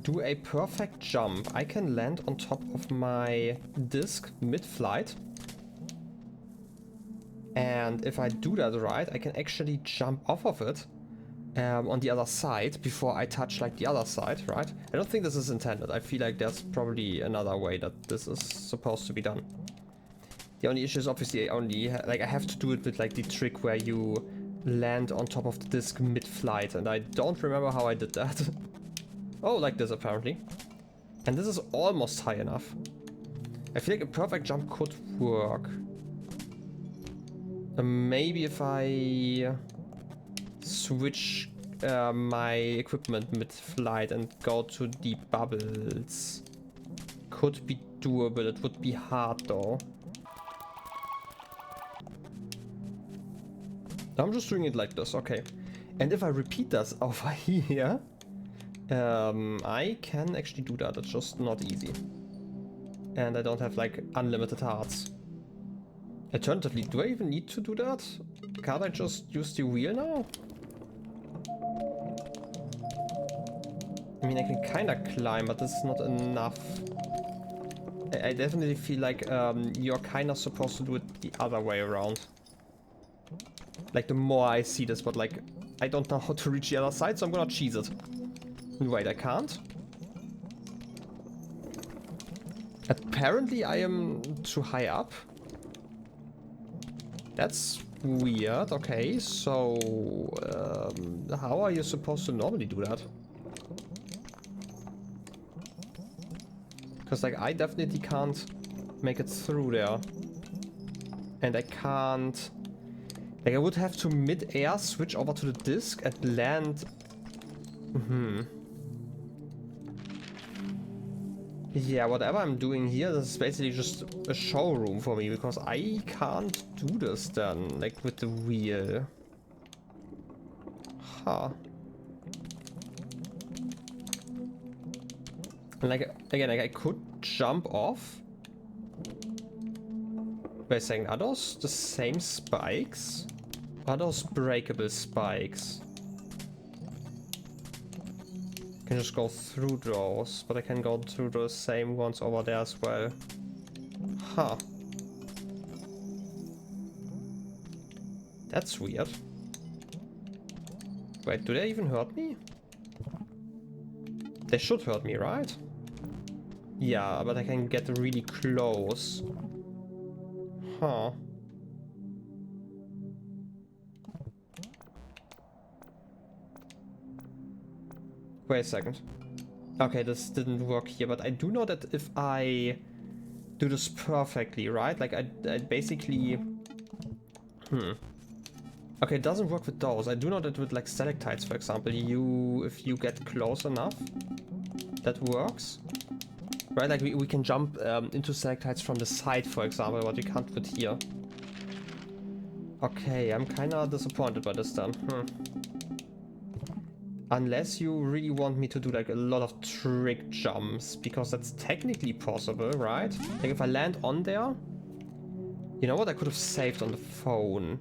A: do a perfect jump, I can land on top of my disc mid-flight. And if I do that right, I can actually jump off of it on the other side before I touch like the other side, right? I don't think this is intended. I feel like there's probably another way that this is supposed to be done. The only issue is obviously I have to do it with like the trick where you land on top of the disc mid-flight, and I don't remember how I did that. Oh, like this apparently. And this is almost high enough. I feel like a perfect jump could work. Maybe if I switch my equipment mid-flight and go to the bubbles. Could be doable. It would be hard though. I'm just doing it like this, okay. And if I repeat this over here, I can actually do that. It's just not easy. And I don't have like unlimited hearts. Alternatively, do I even need to do that? Can't I just use the wheel now? I mean, I can kinda climb, but this is not enough. I definitely feel like you're kinda supposed to do it the other way around. Like, the more I see this, but like, I don't know how to reach the other side, so I'm gonna cheese it. Wait, I can't? Apparently I am too high up. That's weird. Okay, so how are you supposed to normally do that? Because like I definitely can't make it through there. And I can't... Like I would have to mid-air switch over to the disc and land... Yeah, whatever I'm doing here, this is basically just a showroom for me, because I can't do this then, like with the wheel. Huh. And like, again, like I could jump off. Wait a second, are those the same spikes? Are those breakable spikes? I can just go through those, but I can go through the same ones over there as well. Huh. That's weird. Wait, do they even hurt me? They should hurt me, right? Yeah, but I can get really close. Huh. Wait a second. Okay, this didn't work here, but I do know that if I do this perfectly, right? Like I basically... Okay, it doesn't work with those. I do know that with like stalactites, for example, if you get close enough, that works. Right, like we can jump into stalactites from the side, for example, but we can't with here. Okay, I'm kinda disappointed by this then. Unless you really want me to do like a lot of trick jumps, because that's technically possible, right? Like if I land on there, you know what, I could have saved on the phone.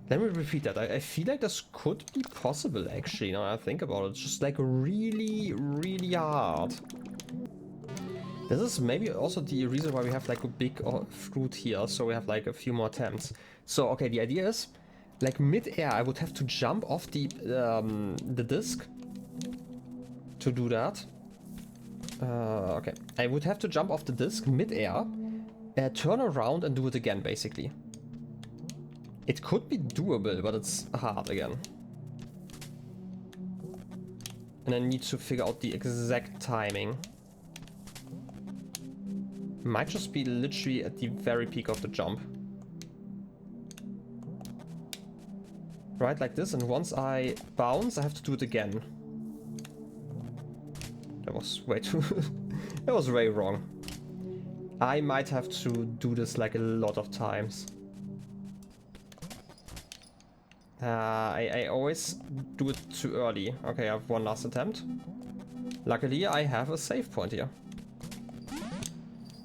A: Let me repeat that. I feel like this could be possible actually, now I think about it. It's just like really, really hard. This is maybe also the reason why we have like a big fruit here, so we have like a few more attempts. So okay, the idea is, like mid-air, I would have to jump off the disc to do that. Okay, I would have to jump off the disc mid-air, turn around and do it again, basically. It could be doable, but it's hard again. And I need to figure out the exact timing. Might just be literally at the very peak of the jump. Right, like this, and once I bounce, I have to do it again. That was way too... that was way wrong. I might have to do this like a lot of times. I always do it too early. Okay, I have one last attempt. Luckily, I have a save point here.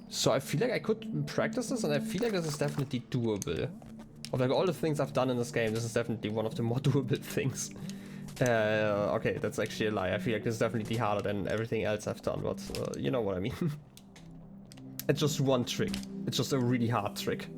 A: So I feel like I could practice this, and I feel like this is definitely doable. Of like all the things I've done in this game, this is definitely one of the more doable things. Okay, that's actually a lie. I feel like this is definitely harder than everything else I've done, but you know what I mean. It's just one trick. It's just a really hard trick.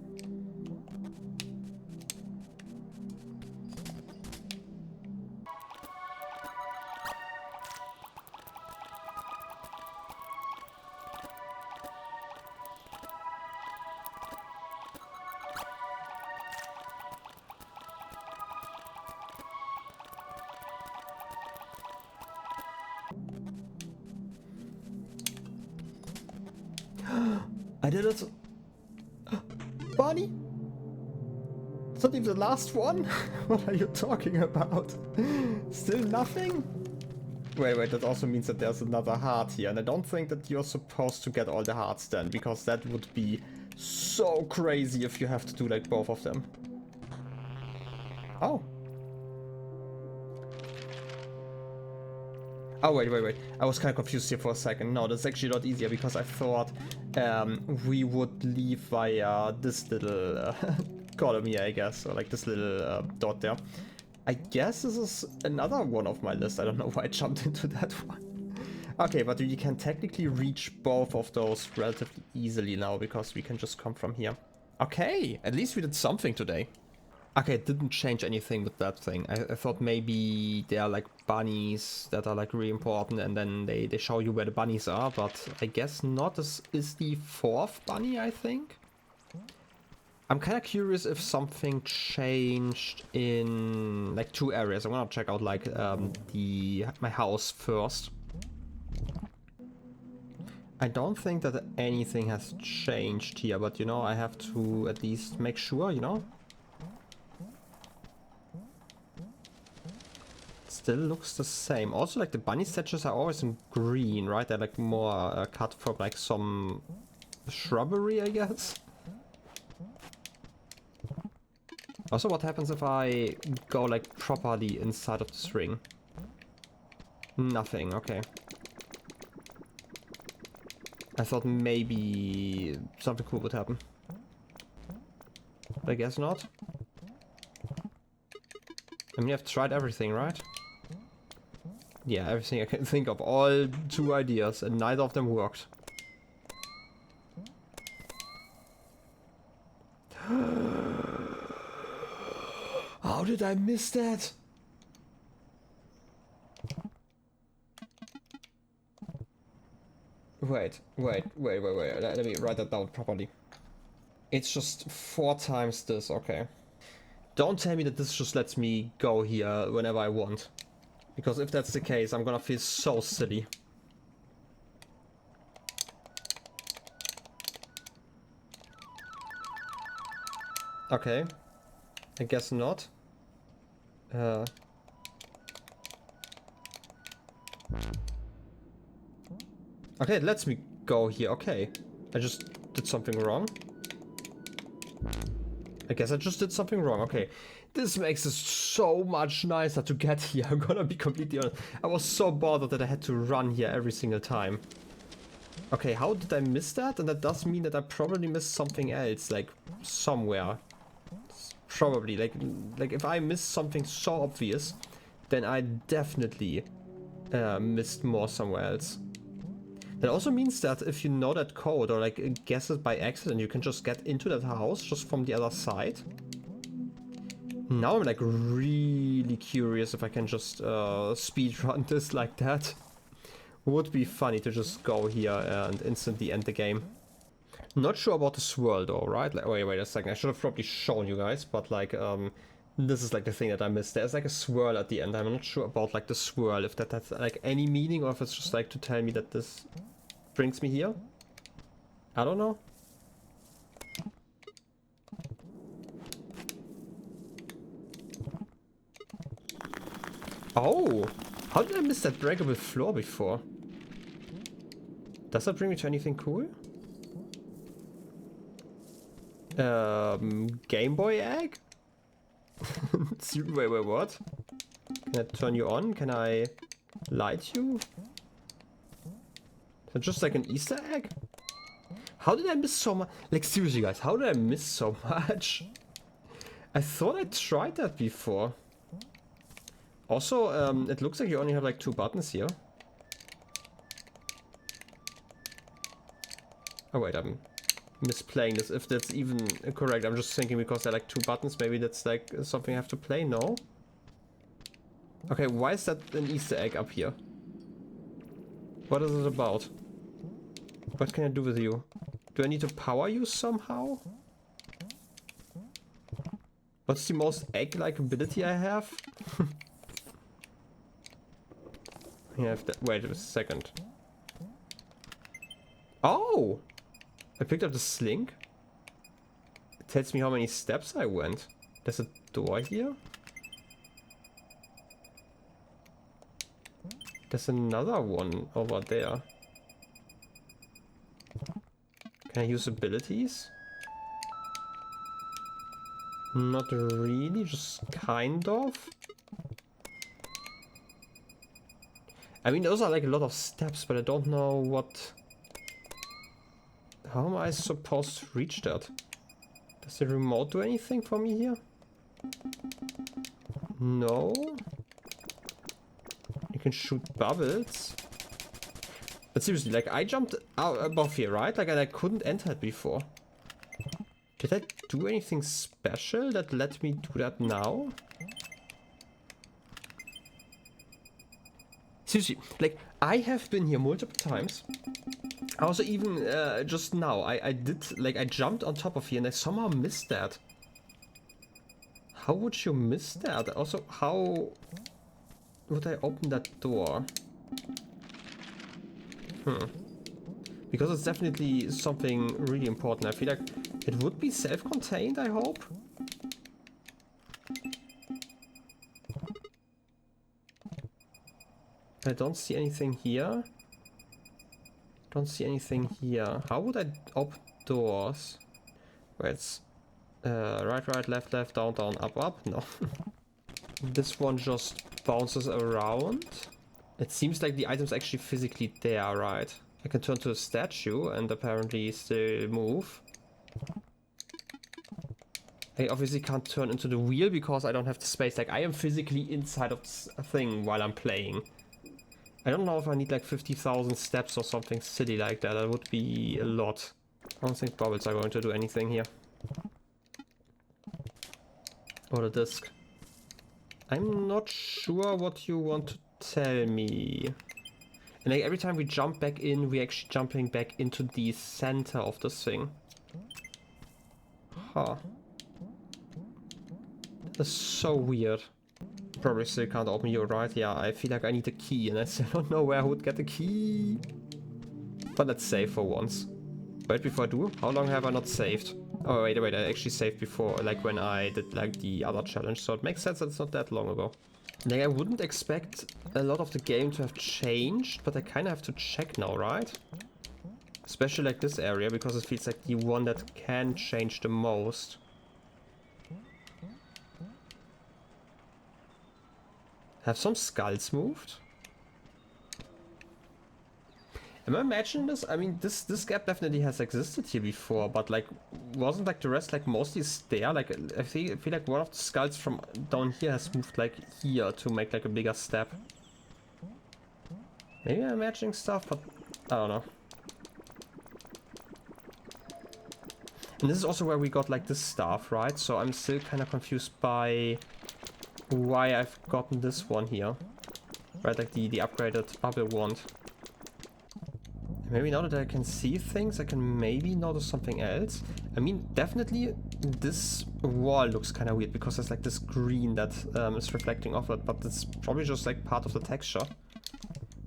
A: I did it! Barney? It's not even the last one? What are you talking about? Still nothing? Wait, that also means that there's another heart here, and I don't think that you're supposed to get all the hearts then, because that would be so crazy if you have to do like both of them. Oh. Oh, wait. I was kind of confused here for a second. No, that's actually a lot easier because I thought we would leave via this little column here, I guess, or like this little dot there. I guess this is another one of my list. I don't know why I jumped into that one. Okay, but you can technically reach both of those relatively easily now because we can just come from here. Okay, at least we did something today. Okay, it didn't change anything with that thing. I thought maybe there are like bunnies that are like really important and then they show you where the bunnies are, but I guess not. This is the fourth bunny, I think. I'm kind of curious if something changed in like two areas. I want to check out like my house first. I don't think that anything has changed here, but you know, I have to at least make sure, you know. Still looks the same. Also, like the bunny statues are always in green, right? They're like more cut from like some shrubbery, I guess. Also, what happens if I go like properly inside of this ring? Nothing, okay. I thought maybe something cool would happen. But I guess not. I mean, I've tried everything, right? Yeah, everything I can think of. All 2 ideas, and neither of them worked. How did I miss that? Wait. Let me write that down properly. It's just 4 times this, okay. Don't tell me that this just lets me go here whenever I want. Because if that's the case, I'm gonna feel so silly. Okay. I guess not. Okay, it lets me go here. Okay. I just did something wrong. I guess I just did something wrong. Okay. This makes it so much nicer to get here. I'm gonna be completely honest. I was so bothered that I had to run here every single time. Okay, how did I miss that? And that does mean that I probably missed something else, like somewhere. Probably, like if I missed something so obvious, then I definitely missed more somewhere else. That also means that if you know that code or like guess it by accident, you can just get into that house just from the other side. Now I'm like really curious if I can just speedrun this like that. Would be funny to just go here and instantly end the game. Not sure about the swirl though, right? Like, wait a second, I should have probably shown you guys, but like, this is like the thing that I missed. There's like a swirl at the end. I'm not sure about like the swirl, if that has like any meaning or if it's just like to tell me that this brings me here. I don't know. Oh! How did I miss that breakable floor before? Does that bring me to anything cool? Game Boy egg? Wait, what? Can I turn you on? Can I light you? Is that just like an Easter egg? How did I miss so much? Like, seriously, guys, how did I miss so much? I thought I tried that before. Also, it looks like you only have like 2 buttons here. Oh wait, I'm misplaying this, if that's even correct. I'm just thinking because there are like 2 buttons, maybe that's like something I have to play. No? Okay, why is that an Easter egg up here? What is it about? What can I do with you? Do I need to power you somehow? What's the most egg-like ability I have? Wait a second. Oh! I picked up the sling. It tells me how many steps I went. There's a door here. There's another one over there. Can I use abilities? Not really, just kind of. I mean, those are like a lot of steps, but I don't know what... How am I supposed to reach that? Does the remote do anything for me here? No. You can shoot bubbles. But seriously, like, I jumped out above here, right? Like, and I couldn't enter it before. Did I do anything special that let me do that now? Seriously, like, I have been here multiple times. Also, even just now, I did, like, I jumped on top of here and I somehow missed that. How would you miss that? Also, how would I open that door? Because it's definitely something really important. I feel like it would be self-contained, I hope. I don't see anything here. Don't see anything here. How would I open doors? Where it's right, left, down, up. No. This one just bounces around. It seems like the item's actually physically there, right? I can turn to a statue and apparently still move. I obviously can't turn into the wheel because I don't have the space. Like, I am physically inside of this thing while I'm playing. I don't know if I need like 50,000 steps or something silly like that. That would be a lot. I don't think bubbles are going to do anything here. Or the disc. I'm not sure what you want to tell me. And like every time we jump back in, we're actually jumping back into the center of this thing. Huh. That's so weird. Probably still can't open you, right? Yeah, I feel like I need a key and I still don't know where I would get the key. But let's save for once. Wait, before I do, how long have I not saved? Oh, wait, I actually saved before, like when I did like the other challenge, so it makes sense that it's not that long ago. Like, I wouldn't expect a lot of the game to have changed, but I kind of have to check now, right? Especially like this area, because it feels like the one that can change the most. Have some skulls moved? Am I imagining this? I mean, this gap definitely has existed here before, but like, wasn't like the rest like mostly there? Like, I feel like one of the skulls from down here has moved like here to make like a bigger step. Maybe I'm imagining stuff, but I don't know. And this is also where we got like this staff, right? So I'm still kind of confused by why I've gotten this one here. Right, like the upgraded bubble wand. Maybe now that I can see things, I can maybe notice something else. I mean, definitely this wall looks kind of weird because there's like this green that is reflecting off it, but it's probably just like part of the texture.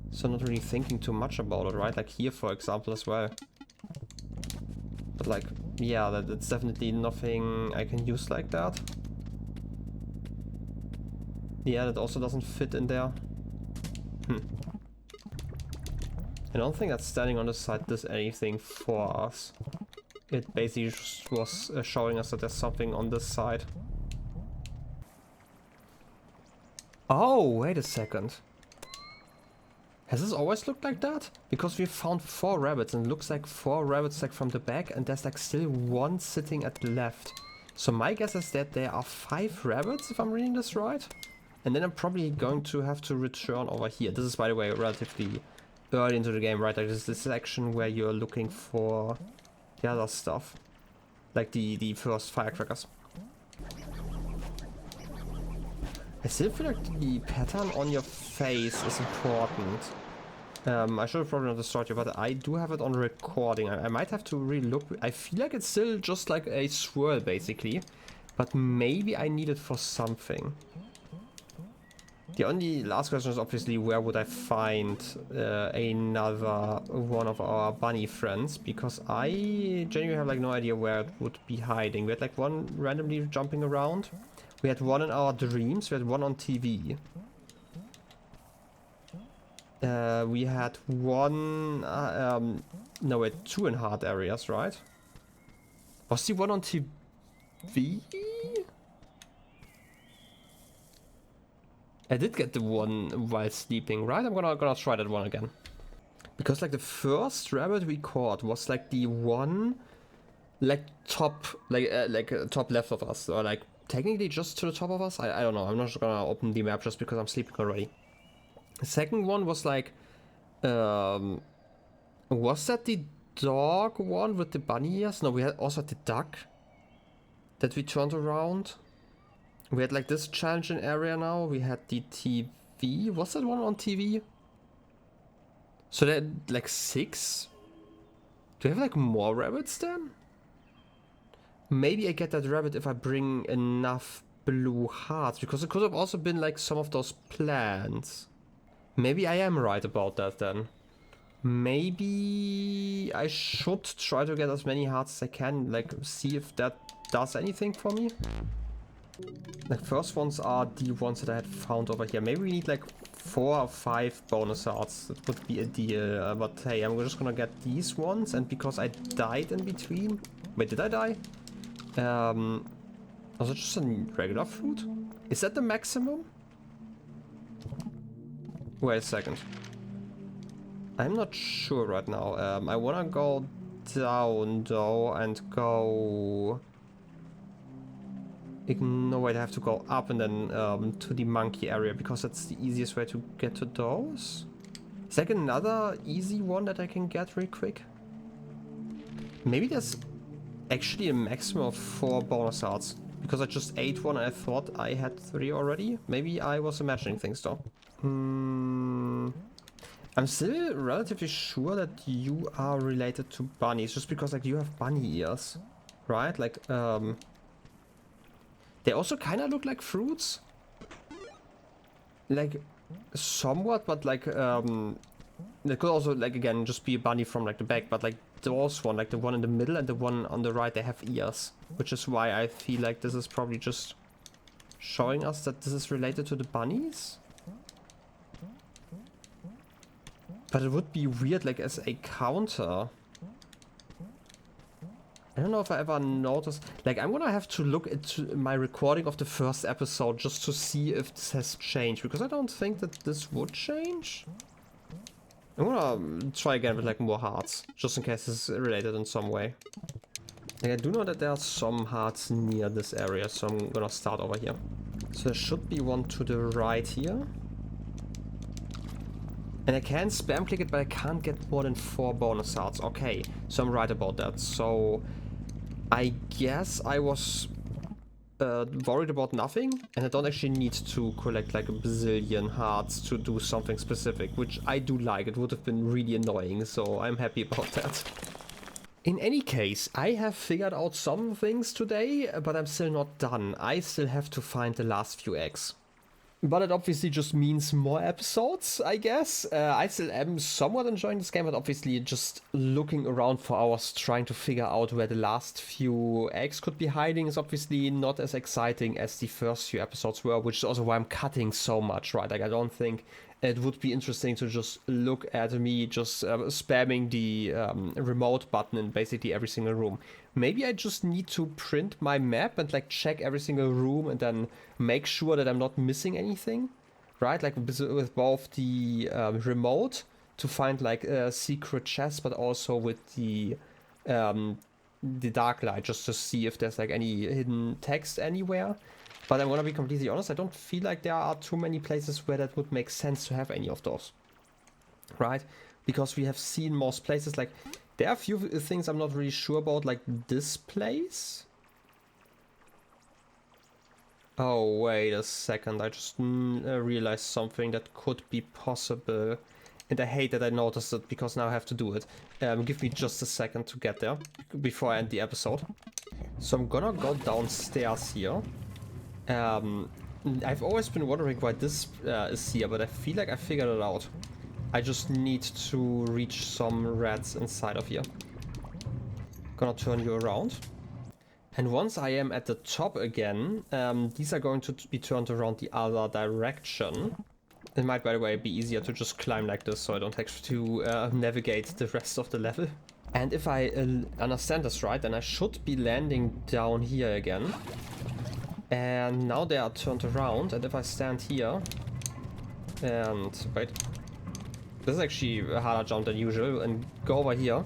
A: So I'm not really thinking too much about it, right? Like here, for example, as well. But like, yeah, that's definitely nothing I can use like that. Yeah, that also doesn't fit in there. I don't think that standing on the side does anything for us. It basically just was showing us that there's something on this side. Oh, wait a second. Has this always looked like that? Because we found 4 rabbits and it looks like 4 rabbits like from the back and there's like still 1 sitting at the left. So my guess is that there are 5 rabbits if I'm reading this right. And then I'm probably going to have to return over here. This is, by the way, relatively early into the game, right? Like this section where you're looking for the other stuff. Like the first firecrackers. I still feel like the pattern on your face is important. I should have probably not destroyed you, but I do have it on recording. I might have to re-look. I feel like it's still just like a swirl, basically. But maybe I need it for something. The only last question is obviously where would I find another one of our bunny friends, because I genuinely have like no idea where it would be hiding. We had like 1 randomly jumping around. We had 1 in our dreams. We had 1 on TV. We had 1... no, we had 2 in hard areas, right? Was the 1 on TV? I did get the 1 while sleeping, right? I'm gonna try that 1 again. Because like the first rabbit we caught was like the 1 like top top left of us, or like technically just to the top of us. I don't know. I'm not gonna open the map just because I'm sleeping already. The second one was like was that the dog one with the bunny ears? No, we had also the duck that we turned around. We had like this challenging area now. We had the TV. Was that one on TV? So there like 6? Do we have like more rabbits then? Maybe I get that rabbit if I bring enough blue hearts, because it could have also been like some of those plants. Maybe I am right about that then. Maybe I should try to get as many hearts as I can, like see if that does anything for me. The first ones are the ones that I had found over here. Maybe we need like 4 or 5 bonus hearts. That would be a deal. But hey, I'm just gonna get these ones, and because I died in between... Wait, did I die? Was it just a regular fruit? Is that the maximum? Wait a second. I'm not sure right now. I wanna go down though and go... No, wait, I have to go up and then to the monkey area, because that's the easiest way to get to those. Is there another easy one that I can get real quick? Maybe there's actually a maximum of 4 bonus hearts, because I just ate 1 and I thought I had 3 already. Maybe I was imagining things though. I'm still relatively sure that you are related to bunnies, just because like you have bunny ears, right? Like they also kind of look like fruits, like somewhat, but like they could also like again just be a bunny from like the back, but like those one, like the one in the middle and the one on the right, they have ears, which is why I feel like this is probably just showing us that this is related to the bunnies. But it would be weird like as a counter. I don't know if I ever noticed. Like, I'm gonna have to look into my recording of the first episode just to see if this has changed, because I don't think that this would change. I'm gonna try again with like more hearts, just in case this is related in some way. Like, I do know that there are some hearts near this area, so I'm gonna start over here. So there should be one to the right here. And I can spam click it, but I can't get more than 4 bonus hearts. Okay, so I'm right about that. So I guess I was worried about nothing, and I don't actually need to collect like a bazillion hearts to do something specific, which I do like. It would have been really annoying, so I'm happy about that. In any case, I have figured out some things today, but I'm still not done. I still have to find the last few eggs. But it obviously just means more episodes, I guess. I still am somewhat enjoying this game, but obviously just looking around for hours trying to figure out where the last few eggs could be hiding is obviously not as exciting as the first few episodes were, which is also why I'm cutting so much, right? Like, I don't think it would be interesting to just look at me just spamming the remote button in basically every single room. Maybe I just need to print my map and like check every single room and then make sure that I'm not missing anything, right? Like with both the remote to find like secret chests, but also with the dark light just to see if there's like any hidden text anywhere. But I'm gonna be completely honest, I don't feel like there are too many places where that would make sense to have any of those, right? Because we have seen most places, like there are a few things I'm not really sure about, like this place. Oh, wait a second, I just realized something that could be possible. And I hate that I noticed it, because now I have to do it. Give me just a second to get there, before I end the episode. So I'm gonna go downstairs here. I've always been wondering why this is here, but I feel like I figured it out. I just need to reach some rats inside of here. Gonna turn you around. And once I am at the top again, these are going to be turned around the other direction. It might, by the way, be easier to just climb like this, so I don't have to navigate the rest of the level. And if I understand this right, then I should be landing down here again. And now they are turned around, and if I stand here... And... wait. This is actually a harder jump than usual, and go over here.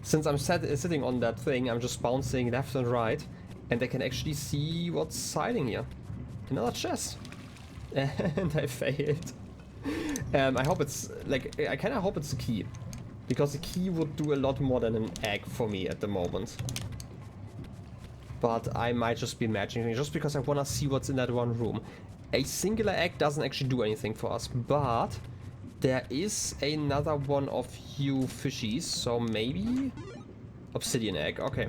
A: Since I'm sitting on that thing, I'm just bouncing left and right, and I can actually see what's hiding here. Another chest. And I failed. I hope it's, like, I kinda hope it's a key. Because a key would do a lot more than an egg for me at the moment. But I might just be imagining it, just because I wanna see what's in that one room. A singular egg doesn't actually do anything for us, but... there is another one of you fishies, so maybe... obsidian egg, okay.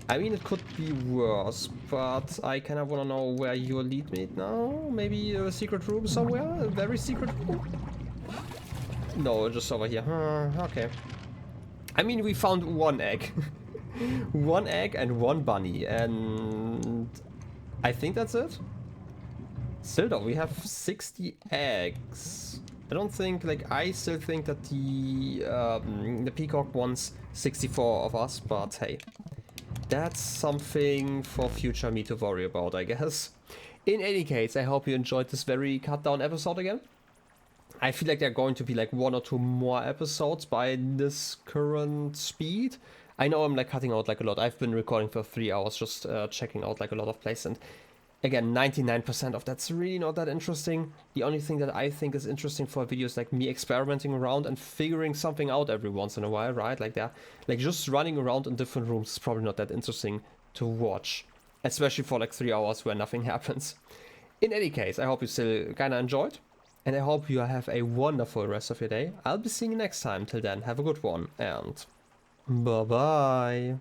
A: I mean, it could be worse, but I kind of want to know where you'll lead me now. Maybe a secret room somewhere? A very secret room? No, just over here. Okay. I mean, we found one egg. One egg and one bunny, and... I think that's it? Still though, we have 60 eggs. I don't think, like, I still think that the peacock wants 64 of us, but hey. That's something for future me to worry about, I guess. In any case, I hope you enjoyed this very cut down episode again. I feel like there are going to be like 1 or 2 more episodes by this current speed. I know I'm like cutting out like a lot. I've been recording for 3 hours just checking out like a lot of places, and again, 99% of that's really not that interesting. The only thing that I think is interesting for a video is like me experimenting around and figuring something out every once in a while, right? Like that, like just running around in different rooms is probably not that interesting to watch, especially for like 3 hours where nothing happens. In any case, I hope you still kinda enjoyed, and I hope you have a wonderful rest of your day. I'll be seeing you next time. Till then, have a good one, and bye bye.